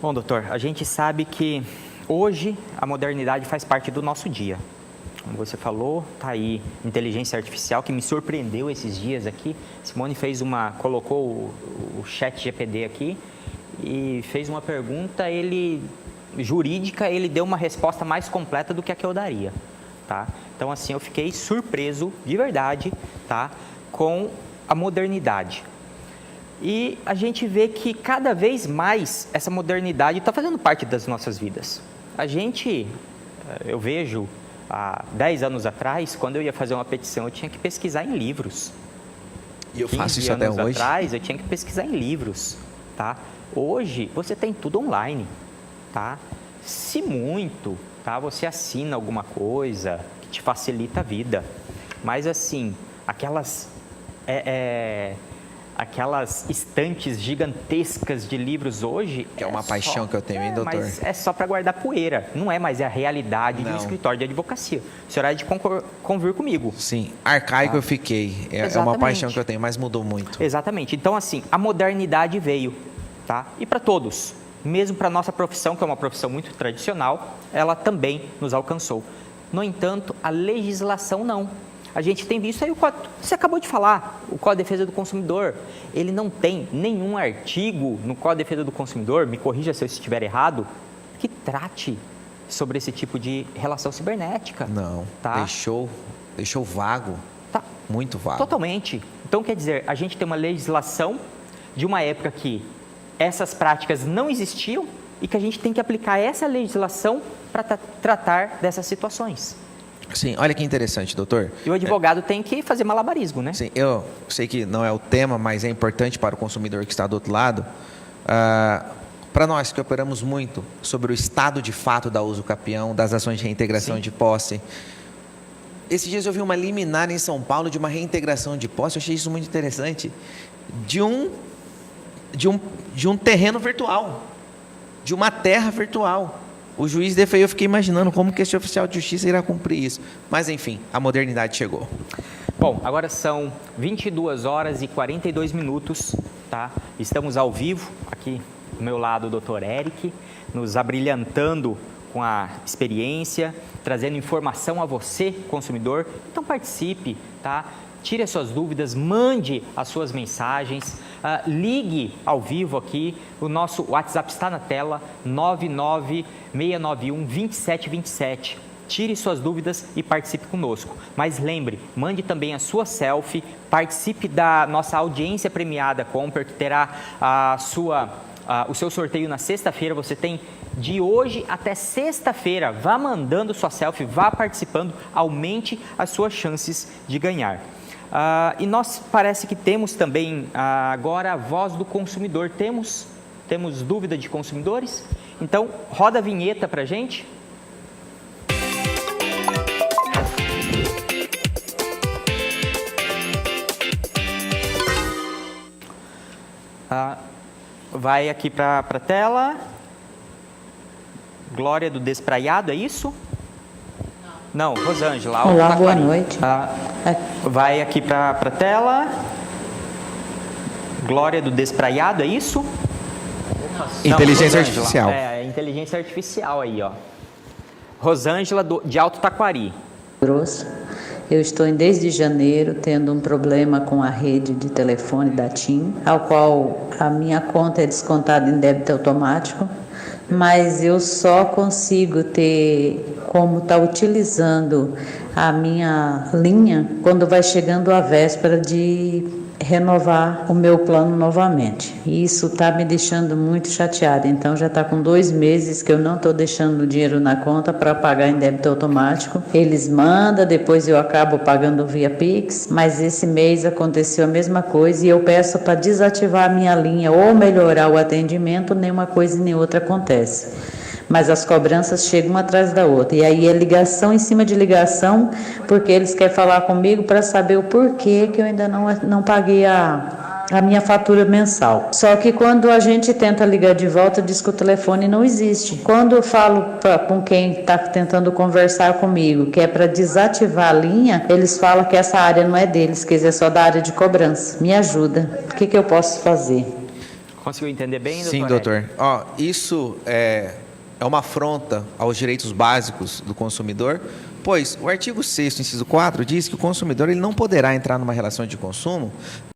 Bom, doutor, a gente sabe que hoje a modernidade faz parte do nosso dia. Como você falou, está aí inteligência artificial, que me surpreendeu esses dias aqui. Simone colocou o chat GPT aqui e fez uma pergunta, jurídica, ele deu uma resposta mais completa do que a que eu daria, tá? Então, assim, eu fiquei surpreso, de verdade, tá? Com a modernidade. E a gente vê que cada vez mais essa modernidade está fazendo parte das nossas vidas. Eu vejo, há 10 anos atrás, quando eu ia fazer uma petição, eu tinha que pesquisar em livros. E eu faço isso até hoje. 15 anos atrás, eu tinha que pesquisar em livros, tá? Hoje, você tem tudo online, tá? Se muito, tá? Você assina alguma coisa que te facilita a vida. Mas assim, aquelas estantes gigantescas de livros hoje... Que é uma paixão que eu tenho, hein, doutor? Mas é só para guardar poeira. Não é mais a realidade de um escritório de advocacia. O senhor há de convir comigo. Sim, arcaico eu fiquei. É uma paixão que eu tenho, mas mudou muito. Exatamente. Então, assim, a modernidade veio, tá? E para todos. Mesmo para a nossa profissão, que é uma profissão muito tradicional, ela também nos alcançou. No entanto, a legislação não. A gente tem visto aí o Código, você acabou de falar, o Código de Defesa do Consumidor, ele não tem nenhum artigo no Código de Defesa do Consumidor, me corrija se eu estiver errado, que trate sobre esse tipo de relação cibernética. Não, tá? deixou vago, tá. Muito vago. Totalmente. Então, quer dizer, a gente tem uma legislação de uma época que essas práticas não existiam e que a gente tem que aplicar essa legislação para tratar dessas situações. Sim, olha que interessante, doutor. E o advogado tem que fazer malabarismo, né? Sim, eu sei que não é o tema, mas é importante para o consumidor que está do outro lado. Para nós que operamos muito sobre o estado de fato da uso capião, das ações de reintegração de posse. Esses dias eu vi uma liminar em São Paulo de uma reintegração de posse, eu achei isso muito interessante, de um terreno virtual, de uma terra virtual. O juiz deferiu, eu fiquei imaginando como que esse oficial de justiça irá cumprir isso. Mas, enfim, a modernidade chegou. Bom, agora são 22 horas e 42 minutos, tá? Estamos ao vivo, aqui do meu lado o doutor Eric, nos abrilhantando com a experiência, trazendo informação a você, consumidor. Então, participe, tá? Tire as suas dúvidas, mande as suas mensagens, ligue ao vivo aqui, o nosso WhatsApp está na tela, 99691-2727. Tire suas dúvidas e participe conosco. Mas lembre, mande também a sua selfie, participe da nossa audiência premiada Comper, que terá o seu sorteio na sexta-feira. Você tem de hoje até sexta-feira. Vá mandando sua selfie, vá participando, aumente as suas chances de ganhar. E nós parece que temos também agora a voz do consumidor. Temos dúvida de consumidores? Então, roda a vinheta para a gente. Vai aqui para a tela. Glória do Despraiado, é isso? Não, Rosângela. Olá, boa noite. Vai aqui para a tela. Glória do Despraiado, é isso? Inteligência Não, artificial. É, inteligência artificial aí, ó. Rosângela de Alto Taquari. Grosso. Eu estou desde janeiro tendo um problema com a rede de telefone da TIM, ao qual a minha conta é descontada em débito automático, mas eu só consigo ter como estar utilizando a minha linha quando vai chegando a véspera de renovar o meu plano novamente. E isso está me deixando muito chateada. Então já está com 2 meses que eu não estou deixando o dinheiro na conta para pagar em débito automático. Eles mandam, depois eu acabo pagando via Pix, mas esse mês aconteceu a mesma coisa e eu peço para desativar a minha linha ou melhorar o atendimento, nenhuma coisa e nem outra acontece. Mas as cobranças chegam uma atrás da outra. E aí é ligação em cima de ligação, porque eles querem falar comigo para saber o porquê que eu ainda não paguei a minha fatura mensal. Só que quando a gente tenta ligar de volta, diz que o telefone não existe. Quando eu falo com quem está tentando conversar comigo, que é para desativar a linha, eles falam que essa área não é deles, que é só da área de cobrança. Me ajuda. O que eu posso fazer? Conseguiu entender bem, doutor? Sim, doutor. Isso é uma afronta aos direitos básicos do consumidor, pois o artigo 6º, inciso 4, diz que o consumidor ele não poderá entrar numa relação de consumo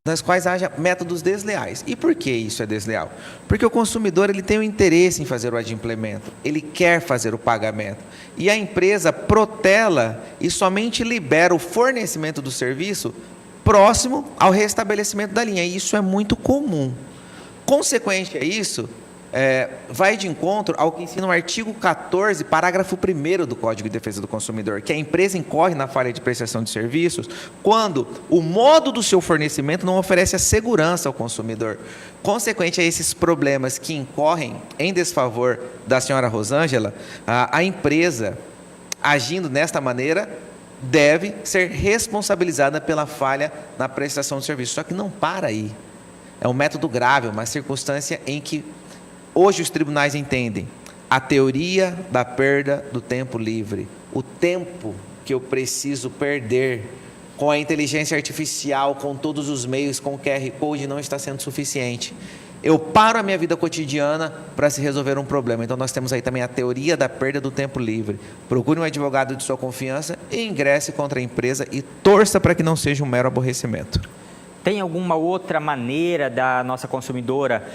nas quais haja métodos desleais. E por que isso é desleal? Porque o consumidor ele tem o interesse em fazer o adimplemento, ele quer fazer o pagamento. E a empresa protela e somente libera o fornecimento do serviço próximo ao restabelecimento da linha. E isso é muito comum. Consequente a isso, vai de encontro ao que ensina o artigo 14, parágrafo 1º do Código de Defesa do Consumidor, que a empresa incorre na falha de prestação de serviços quando o modo do seu fornecimento não oferece a segurança ao consumidor. Consequente a esses problemas que incorrem em desfavor da senhora Rosângela, a empresa, agindo desta maneira, deve ser responsabilizada pela falha na prestação de serviço. Só que não para aí. É um método grave, uma circunstância em que hoje os tribunais entendem a teoria da perda do tempo livre. O tempo que eu preciso perder com a inteligência artificial, com todos os meios, com o QR Code, não está sendo suficiente. Eu paro a minha vida cotidiana para se resolver um problema. Então, nós temos aí também a teoria da perda do tempo livre. Procure um advogado de sua confiança e ingresse contra a empresa e torça para que não seja um mero aborrecimento. Tem alguma outra maneira da nossa consumidora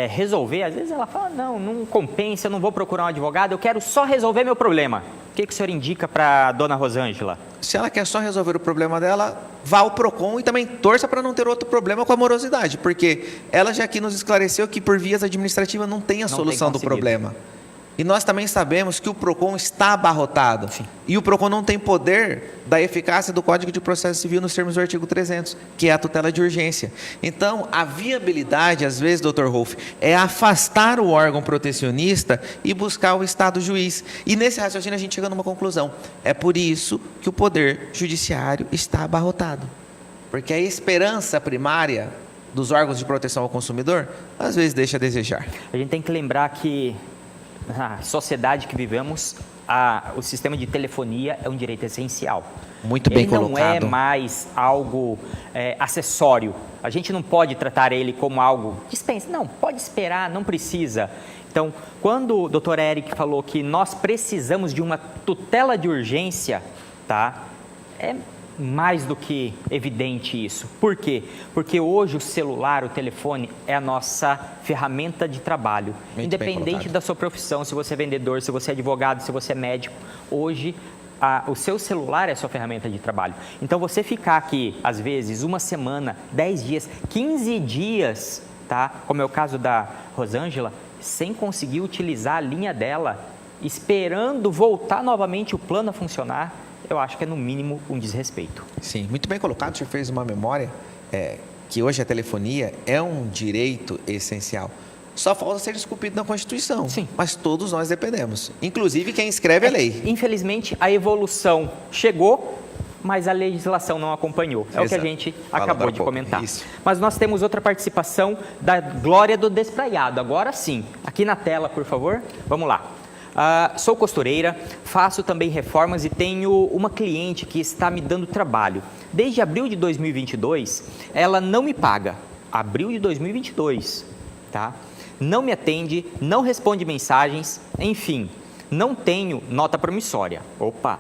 resolver? Às vezes ela fala, não compensa, eu não vou procurar um advogado, eu quero só resolver meu problema. O que o senhor indica para a dona Rosângela? Se ela quer só resolver o problema dela, vá ao PROCON e também torça para não ter outro problema com a morosidade, porque ela já aqui nos esclareceu que por vias administrativas não tem a solução do problema. E nós também sabemos que o PROCON está abarrotado. Sim. E o PROCON não tem poder da eficácia do Código de Processo Civil nos termos do artigo 300, que é a tutela de urgência. Então, a viabilidade, às vezes, Dr. Rolf, é afastar o órgão protecionista e buscar o Estado juiz. E nesse raciocínio a gente chega numa conclusão. É por isso que o Poder Judiciário está abarrotado. Porque a esperança primária dos órgãos de proteção ao consumidor, às vezes, deixa a desejar. A gente tem que lembrar que na sociedade que vivemos, o sistema de telefonia é um direito essencial. Muito bem colocado. Ele não é mais algo acessório. A gente não pode tratar ele como algo dispensa. Não, pode esperar, não precisa. Então, quando o Dr. Eric falou que nós precisamos de uma tutela de urgência, tá? É mais do que evidente isso. Por quê? Porque hoje o celular, o telefone é a nossa ferramenta de trabalho. Muito independente da sua profissão, se você é vendedor, se você é advogado, se você é médico, hoje o seu celular é a sua ferramenta de trabalho. Então você ficar aqui, às vezes, uma semana, 10 dias, 15 dias, tá? Como é o caso da Rosângela, sem conseguir utilizar a linha dela, esperando voltar novamente o plano a funcionar, eu acho que é, no mínimo, um desrespeito. Sim, muito bem colocado. O senhor fez uma memória que hoje a telefonia é um direito essencial. Só falta ser esculpido na Constituição. Sim. Mas todos nós dependemos, inclusive quem escreve a lei. Infelizmente, a evolução chegou, mas a legislação não acompanhou. É o que a gente acabou de comentar. Isso. Mas nós temos outra participação da Glória do Despraiado. Agora sim, aqui na tela, por favor. Vamos lá. Sou costureira, faço também reformas e tenho uma cliente que está me dando trabalho. Desde abril de 2022, ela não me paga. Abril de 2022, tá? Não me atende, não responde mensagens, enfim, não tenho nota promissória. Opa!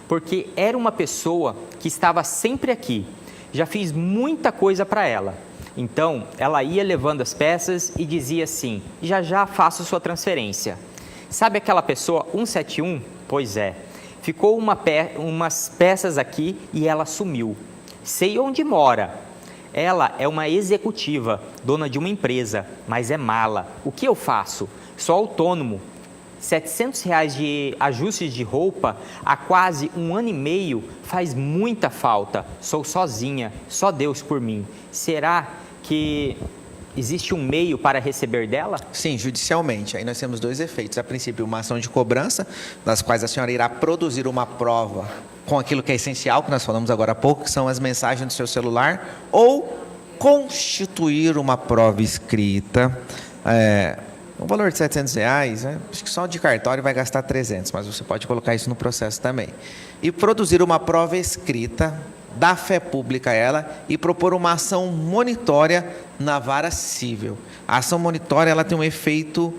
Porque era uma pessoa que estava sempre aqui. Já fiz muita coisa para ela. Então, ela ia levando as peças e dizia assim, já faço sua transferência. Sabe aquela pessoa 171? Pois é. Ficou umas peças aqui e ela sumiu. Sei onde mora. Ela é uma executiva, dona de uma empresa, mas é mala. O que eu faço? Sou autônomo. R$700 de ajustes de roupa há quase 1 ano e meio faz muita falta. Sou sozinha, só Deus por mim. Será que existe um meio para receber dela? Sim, judicialmente. Aí nós temos 2 efeitos. A princípio, uma ação de cobrança, das quais a senhora irá produzir uma prova com aquilo que é essencial, que nós falamos agora há pouco, que são as mensagens do seu celular, ou constituir uma prova escrita. O valor de R$700, né? Acho que só de cartório vai gastar 300, mas você pode colocar isso no processo também. E produzir uma prova escrita, dar fé pública a ela e propor uma ação monitória na vara civil. A ação monitória ela tem um efeito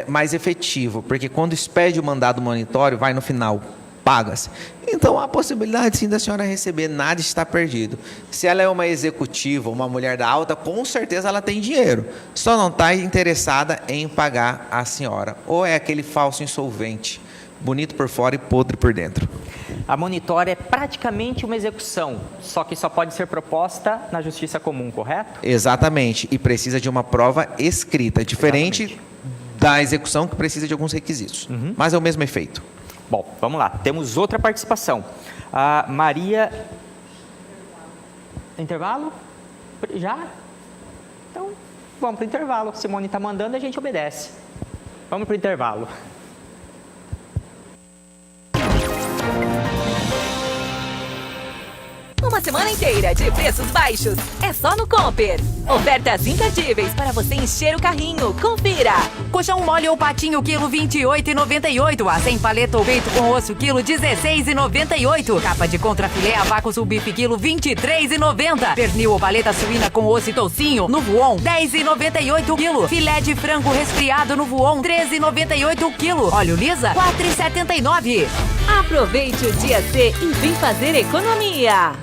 mais efetivo, porque quando expede o mandado monitório, vai no final, paga-se. Então, há a possibilidade, sim, da senhora receber, nada está perdido. Se ela é uma executiva, uma mulher da alta, com certeza ela tem dinheiro, só não está interessada em pagar a senhora. Ou é aquele falso insolvente, bonito por fora e podre por dentro. A monitória é praticamente uma execução, só que só pode ser proposta na justiça comum, correto? Exatamente, e precisa de uma prova escrita, diferente da execução que precisa de alguns requisitos, mas é o mesmo efeito. Bom, vamos lá. Temos outra participação. A Maria... Intervalo? Já? Então, vamos para o intervalo. Simone está mandando e a gente obedece. Vamos para o intervalo. Uma semana inteira de preços baixos. É só no Comper. Ofertas imperdíveis para você encher o carrinho. Confira. Colchão mole ou patinho, quilo 28,98. A sem paleta ou peito com osso, quilo 16,98. Capa de contrafilé a vácuo sulbife, quilo 23,90. Pernil ou paleta suína com osso e toucinho, no Voon, 10,98 quilo. Filé de frango resfriado no Voon, 13,98 quilo. Óleo lisa, 4,79. Aproveite o dia C e vem fazer economia.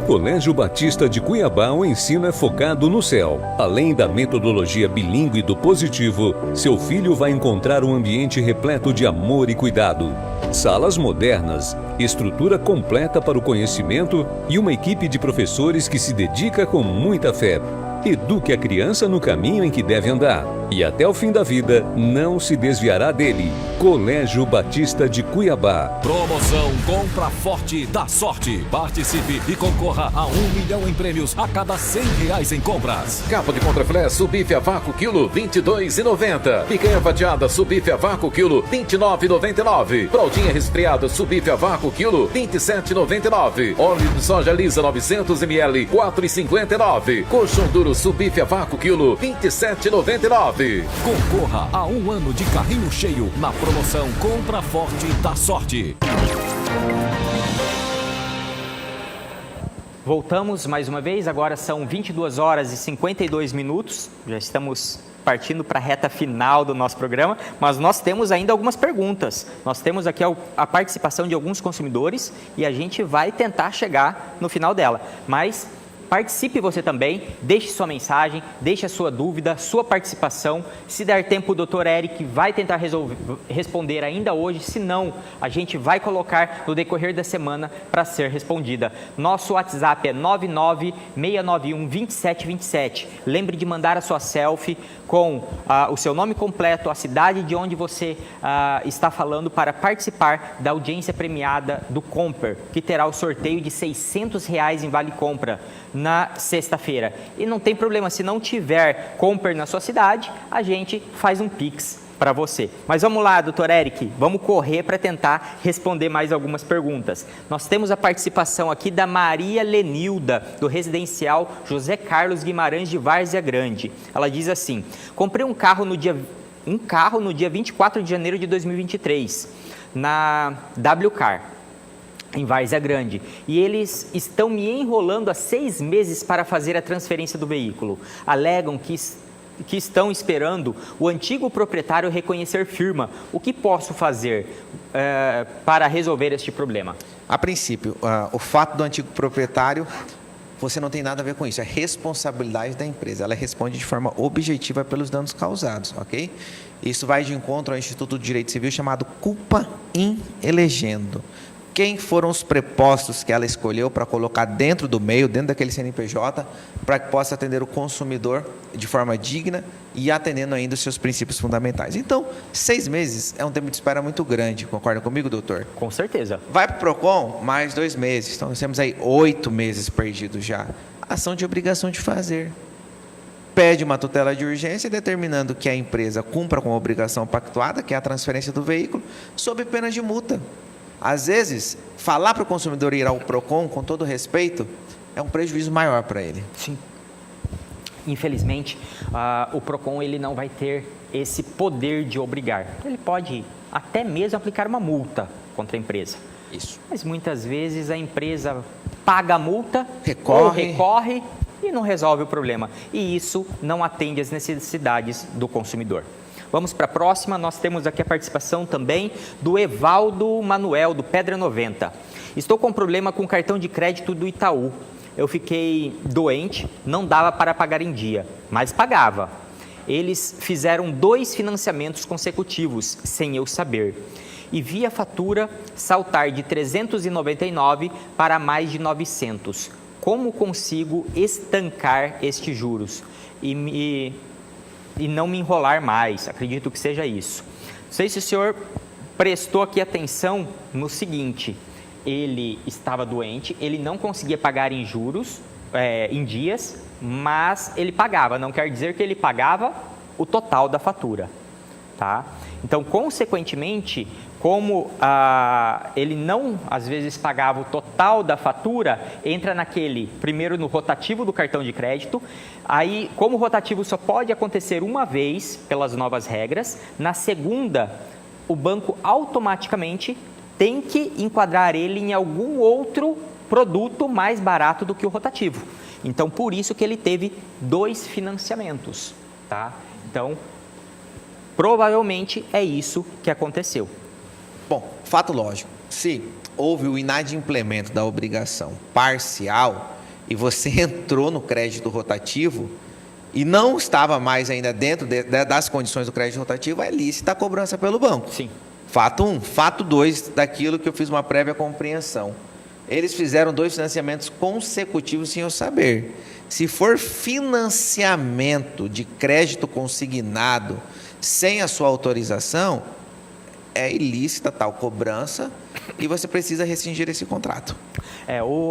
Colégio Batista de Cuiabá, o ensino é focado no céu. Além da metodologia bilíngue do positivo, seu filho vai encontrar um ambiente repleto de amor e cuidado. Salas modernas, estrutura completa para o conhecimento e uma equipe de professores que se dedica com muita fé. Eduque a criança no caminho em que deve andar e até o fim da vida não se desviará dele. Colégio Batista de Cuiabá. Promoção Compra Forte da Sorte. Participe e concorra a 1 milhão em prêmios a cada R$100 em compras. Capa de contrafilé subife a vácuo quilo 22,90. Picanha fatiada subife a vácuo quilo 29,99. Fraldinha resfriada subife a vácuo quilo 27,99. Óleo de soja lisa 900 ml 4,59. Colchão duro subife a vácuo quilo 27,99. Concorra a 1 ano de carrinho cheio na promoção Compra Forte da Sorte. Voltamos mais uma vez, agora são 22 horas e 52 minutos, já estamos partindo para a reta final do nosso programa, mas nós temos ainda algumas perguntas. Nós temos aqui a participação de alguns consumidores e a gente vai tentar chegar no final dela, mas... participe você também, deixe sua mensagem, deixe a sua dúvida, sua participação. Se der tempo, o Dr. Eric vai tentar responder ainda hoje, se não, a gente vai colocar no decorrer da semana para ser respondida. Nosso WhatsApp é 996912727. Lembre de mandar a sua selfie com o seu nome completo, a cidade de onde você está falando para participar da audiência premiada do Comper, que terá o sorteio de R$600 em Vale Compra na sexta-feira. E não tem problema, se não tiver Comper na sua cidade, a gente faz um Pix para você. Mas vamos lá, doutor Eric, vamos correr para tentar responder mais algumas perguntas. Nós temos a participação aqui da Maria Lenilda, do residencial José Carlos Guimarães de Várzea Grande. Ela diz assim: comprei um carro no dia 24 de janeiro de 2023, na WCar, em Várzea Grande, e eles estão me enrolando há 6 meses para fazer a transferência do veículo. Alegam que estão esperando o antigo proprietário reconhecer firma. O que posso fazer para resolver este problema? A princípio, o fato do antigo proprietário, você não tem nada a ver com isso, é responsabilidade da empresa. Ela responde de forma objetiva pelos danos causados, ok? Isso vai de encontro ao Instituto de Direito Civil chamado culpa in elegendo. Quem foram os prepostos que ela escolheu para colocar dentro do meio, dentro daquele CNPJ, para que possa atender o consumidor de forma digna e atendendo ainda os seus princípios fundamentais. Então, 6 meses é um tempo de espera muito grande, concorda comigo, doutor? Com certeza. Vai para o PROCON, mais 2 meses. Então, nós temos aí 8 meses perdidos já. Ação de obrigação de fazer. Pede uma tutela de urgência, determinando que a empresa cumpra com a obrigação pactuada, que é a transferência do veículo, sob pena de multa. Às vezes, falar para o consumidor ir ao PROCON, com todo respeito, é um prejuízo maior para ele. Sim. Infelizmente, o PROCON ele não vai ter esse poder de obrigar. Ele pode até mesmo aplicar uma multa contra a empresa. Isso. Mas muitas vezes a empresa paga a multa, recorre e não resolve o problema. E isso não atende às necessidades do consumidor. Vamos para a próxima, nós temos aqui a participação também do Evaldo Manuel, do Pedra 90. Estou com problema com o cartão de crédito do Itaú. Eu fiquei doente, não dava para pagar em dia, mas pagava. Eles fizeram 2 financiamentos consecutivos, sem eu saber. E vi a fatura saltar de 399 para mais de 900. Como consigo estancar estes juros e não me enrolar mais? Acredito que seja isso. Não sei se o senhor prestou aqui atenção no seguinte: ele estava doente, ele não conseguia pagar em juros, em dias, mas ele pagava. Não quer dizer que ele pagava o total da fatura, tá? Então, consequentemente, como ele não, às vezes, pagava o total da fatura, entra primeiro no rotativo do cartão de crédito. Aí, como o rotativo só pode acontecer uma vez, pelas novas regras, na segunda, o banco automaticamente tem que enquadrar ele em algum outro produto mais barato do que o rotativo. Então, por isso que ele teve 2 financiamentos, tá? Então, provavelmente é isso que aconteceu. Bom, fato lógico, se houve o inadimplemento da obrigação parcial e você entrou no crédito rotativo e não estava mais ainda dentro das condições do crédito rotativo, é lícita a cobrança pelo banco. Sim. Fato 1. Fato 2, daquilo que eu fiz uma prévia compreensão. Eles fizeram 2 financiamentos consecutivos sem eu saber. Se for financiamento de crédito consignado sem a sua autorização, é ilícita tal cobrança e você precisa rescindir esse contrato.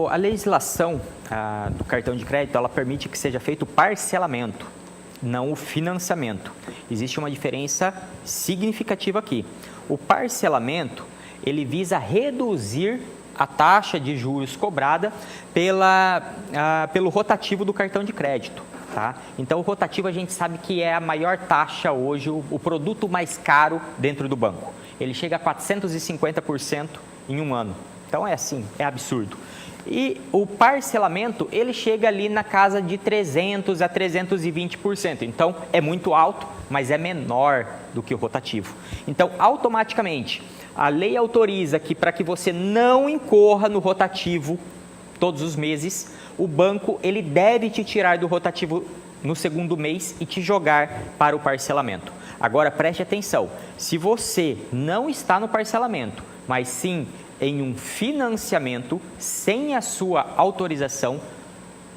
A legislação do cartão de crédito, ela permite que seja feito o parcelamento, não o financiamento. Existe uma diferença significativa aqui. O parcelamento, ele visa reduzir a taxa de juros cobrada pelo rotativo do cartão de crédito. Tá? Então, o rotativo a gente sabe que é a maior taxa hoje, o produto mais caro dentro do banco. Ele chega a 450% em um ano. Então, é absurdo. E o parcelamento, ele chega ali na casa de 300% a 320%. Então, é muito alto, mas é menor do que o rotativo. Então, automaticamente, a lei autoriza que para que você não incorra no rotativo todos os meses, o banco ele deve te tirar do rotativo no segundo mês e te jogar para o parcelamento. Agora, preste atenção, se você não está no parcelamento, mas sim em um financiamento sem a sua autorização,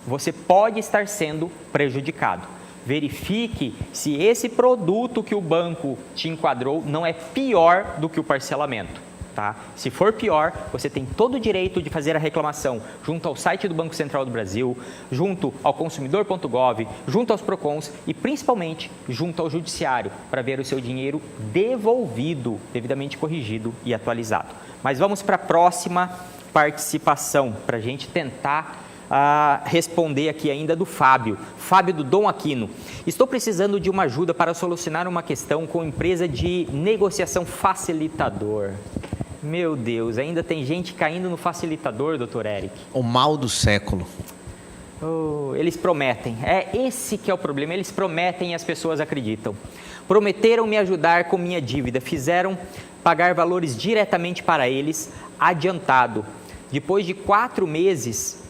você pode estar sendo prejudicado. Verifique se esse produto que o banco te enquadrou não é pior do que o parcelamento. Tá? Se for pior, você tem todo o direito de fazer a reclamação junto ao site do Banco Central do Brasil, junto ao consumidor.gov, junto aos PROCONs e principalmente junto ao Judiciário para ver o seu dinheiro devolvido, devidamente corrigido e atualizado. Mas vamos para a próxima participação, para a gente tentar responder aqui ainda do Fábio do Dom Aquino. Estou precisando de uma ajuda para solucionar uma questão com empresa de negociação facilitador. Meu Deus, ainda tem gente caindo no facilitador, doutor Eric. O mal do século. Eles prometem, esse que é o problema, eles prometem e as pessoas acreditam. Prometeram me ajudar com minha dívida, fizeram pagar valores diretamente para eles, adiantado. Depois de 4 meses,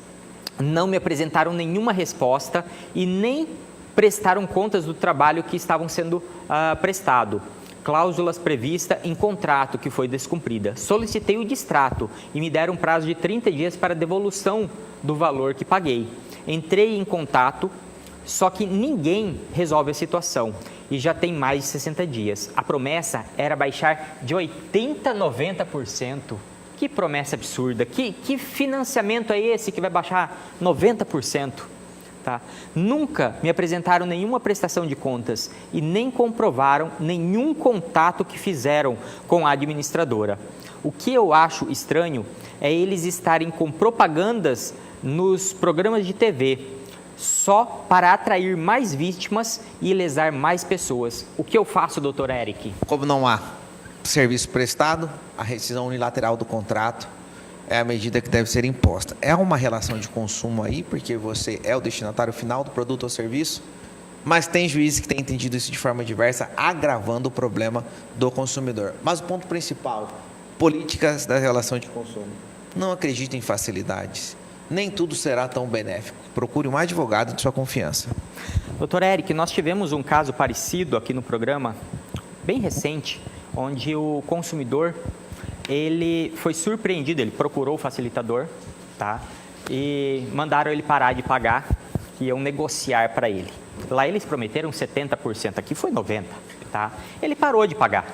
não me apresentaram nenhuma resposta e nem prestaram contas do trabalho que estavam sendo prestado. Cláusulas previstas em contrato que foi descumprida. Solicitei o distrato e me deram um prazo de 30 dias para devolução do valor que paguei. Entrei em contato, só que ninguém resolve a situação e já tem mais de 60 dias. A promessa era baixar de 80% a 90%. Que promessa absurda, que financiamento é esse que vai baixar 90%? Tá? Nunca me apresentaram nenhuma prestação de contas e nem comprovaram nenhum contato que fizeram com a administradora. O que eu acho estranho é eles estarem com propagandas nos programas de TV, só para atrair mais vítimas e lesar mais pessoas. O que eu faço, doutor Eric? Como não há serviço prestado, a rescisão unilateral do contrato é a medida que deve ser imposta. É uma relação de consumo aí, porque você é o destinatário final do produto ou serviço, Mas tem juízes que têm entendido isso de forma diversa, agravando o problema do consumidor. Mas o ponto principal, políticas da relação de consumo. Não acredite em facilidades. Nem tudo será tão benéfico. Procure um advogado de sua confiança. Doutor Eric, nós tivemos um caso parecido aqui no programa, bem recente, onde o consumidor, ele foi surpreendido, ele procurou o facilitador, tá? E mandaram ele parar de pagar, que iam negociar para ele. Lá eles prometeram 70%, aqui foi 90%, tá? Ele parou de pagar.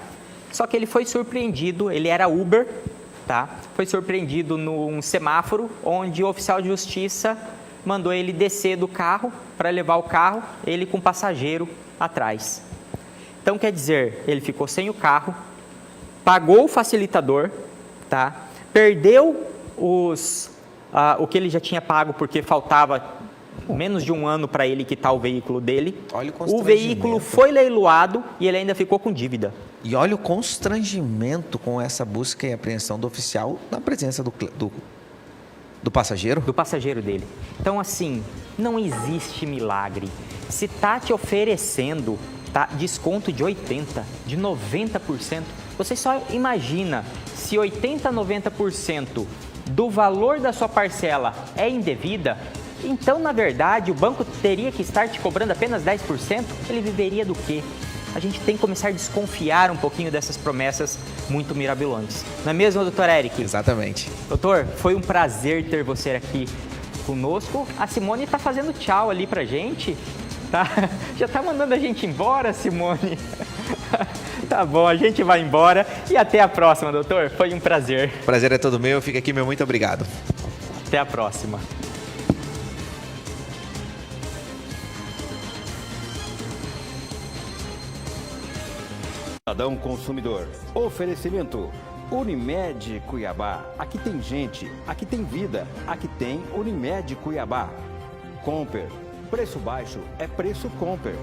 Só que ele foi surpreendido, ele era Uber, tá? Foi surpreendido num semáforo, onde o oficial de justiça mandou ele descer do carro para levar o carro, ele com o passageiro atrás. Então, quer dizer, ele ficou sem o carro, pagou o facilitador, tá? Perdeu o que ele já tinha pago, porque faltava menos de um ano para ele quitar o veículo dele. Olha o veículo foi leiloado e ele ainda ficou com dívida. E olha o constrangimento com essa busca e apreensão do oficial na presença do passageiro? Do passageiro dele. Então, assim, não existe milagre. Se está te oferecendo desconto de 80%, de 90%, você só imagina se 80%, 90% do valor da sua parcela é indevida, então, na verdade, o banco teria que estar te cobrando apenas 10%, ele viveria do quê? A gente tem que começar a desconfiar um pouquinho dessas promessas muito mirabolantes. Não é mesmo, doutor Eric? Exatamente. Doutor, foi um prazer ter você aqui conosco. A Simone está fazendo tchau ali pra gente, tá? Já está mandando a gente embora, Simone. Tá bom, a gente vai embora e até a próxima, doutor. Foi um prazer. O prazer é todo meu, fica aqui, meu muito obrigado. Até a próxima. Cidadão consumidor. Oferecimento. Unimed Cuiabá. Aqui tem gente, aqui tem vida, aqui tem Unimed Cuiabá. Comper. Preço baixo é preço Comper.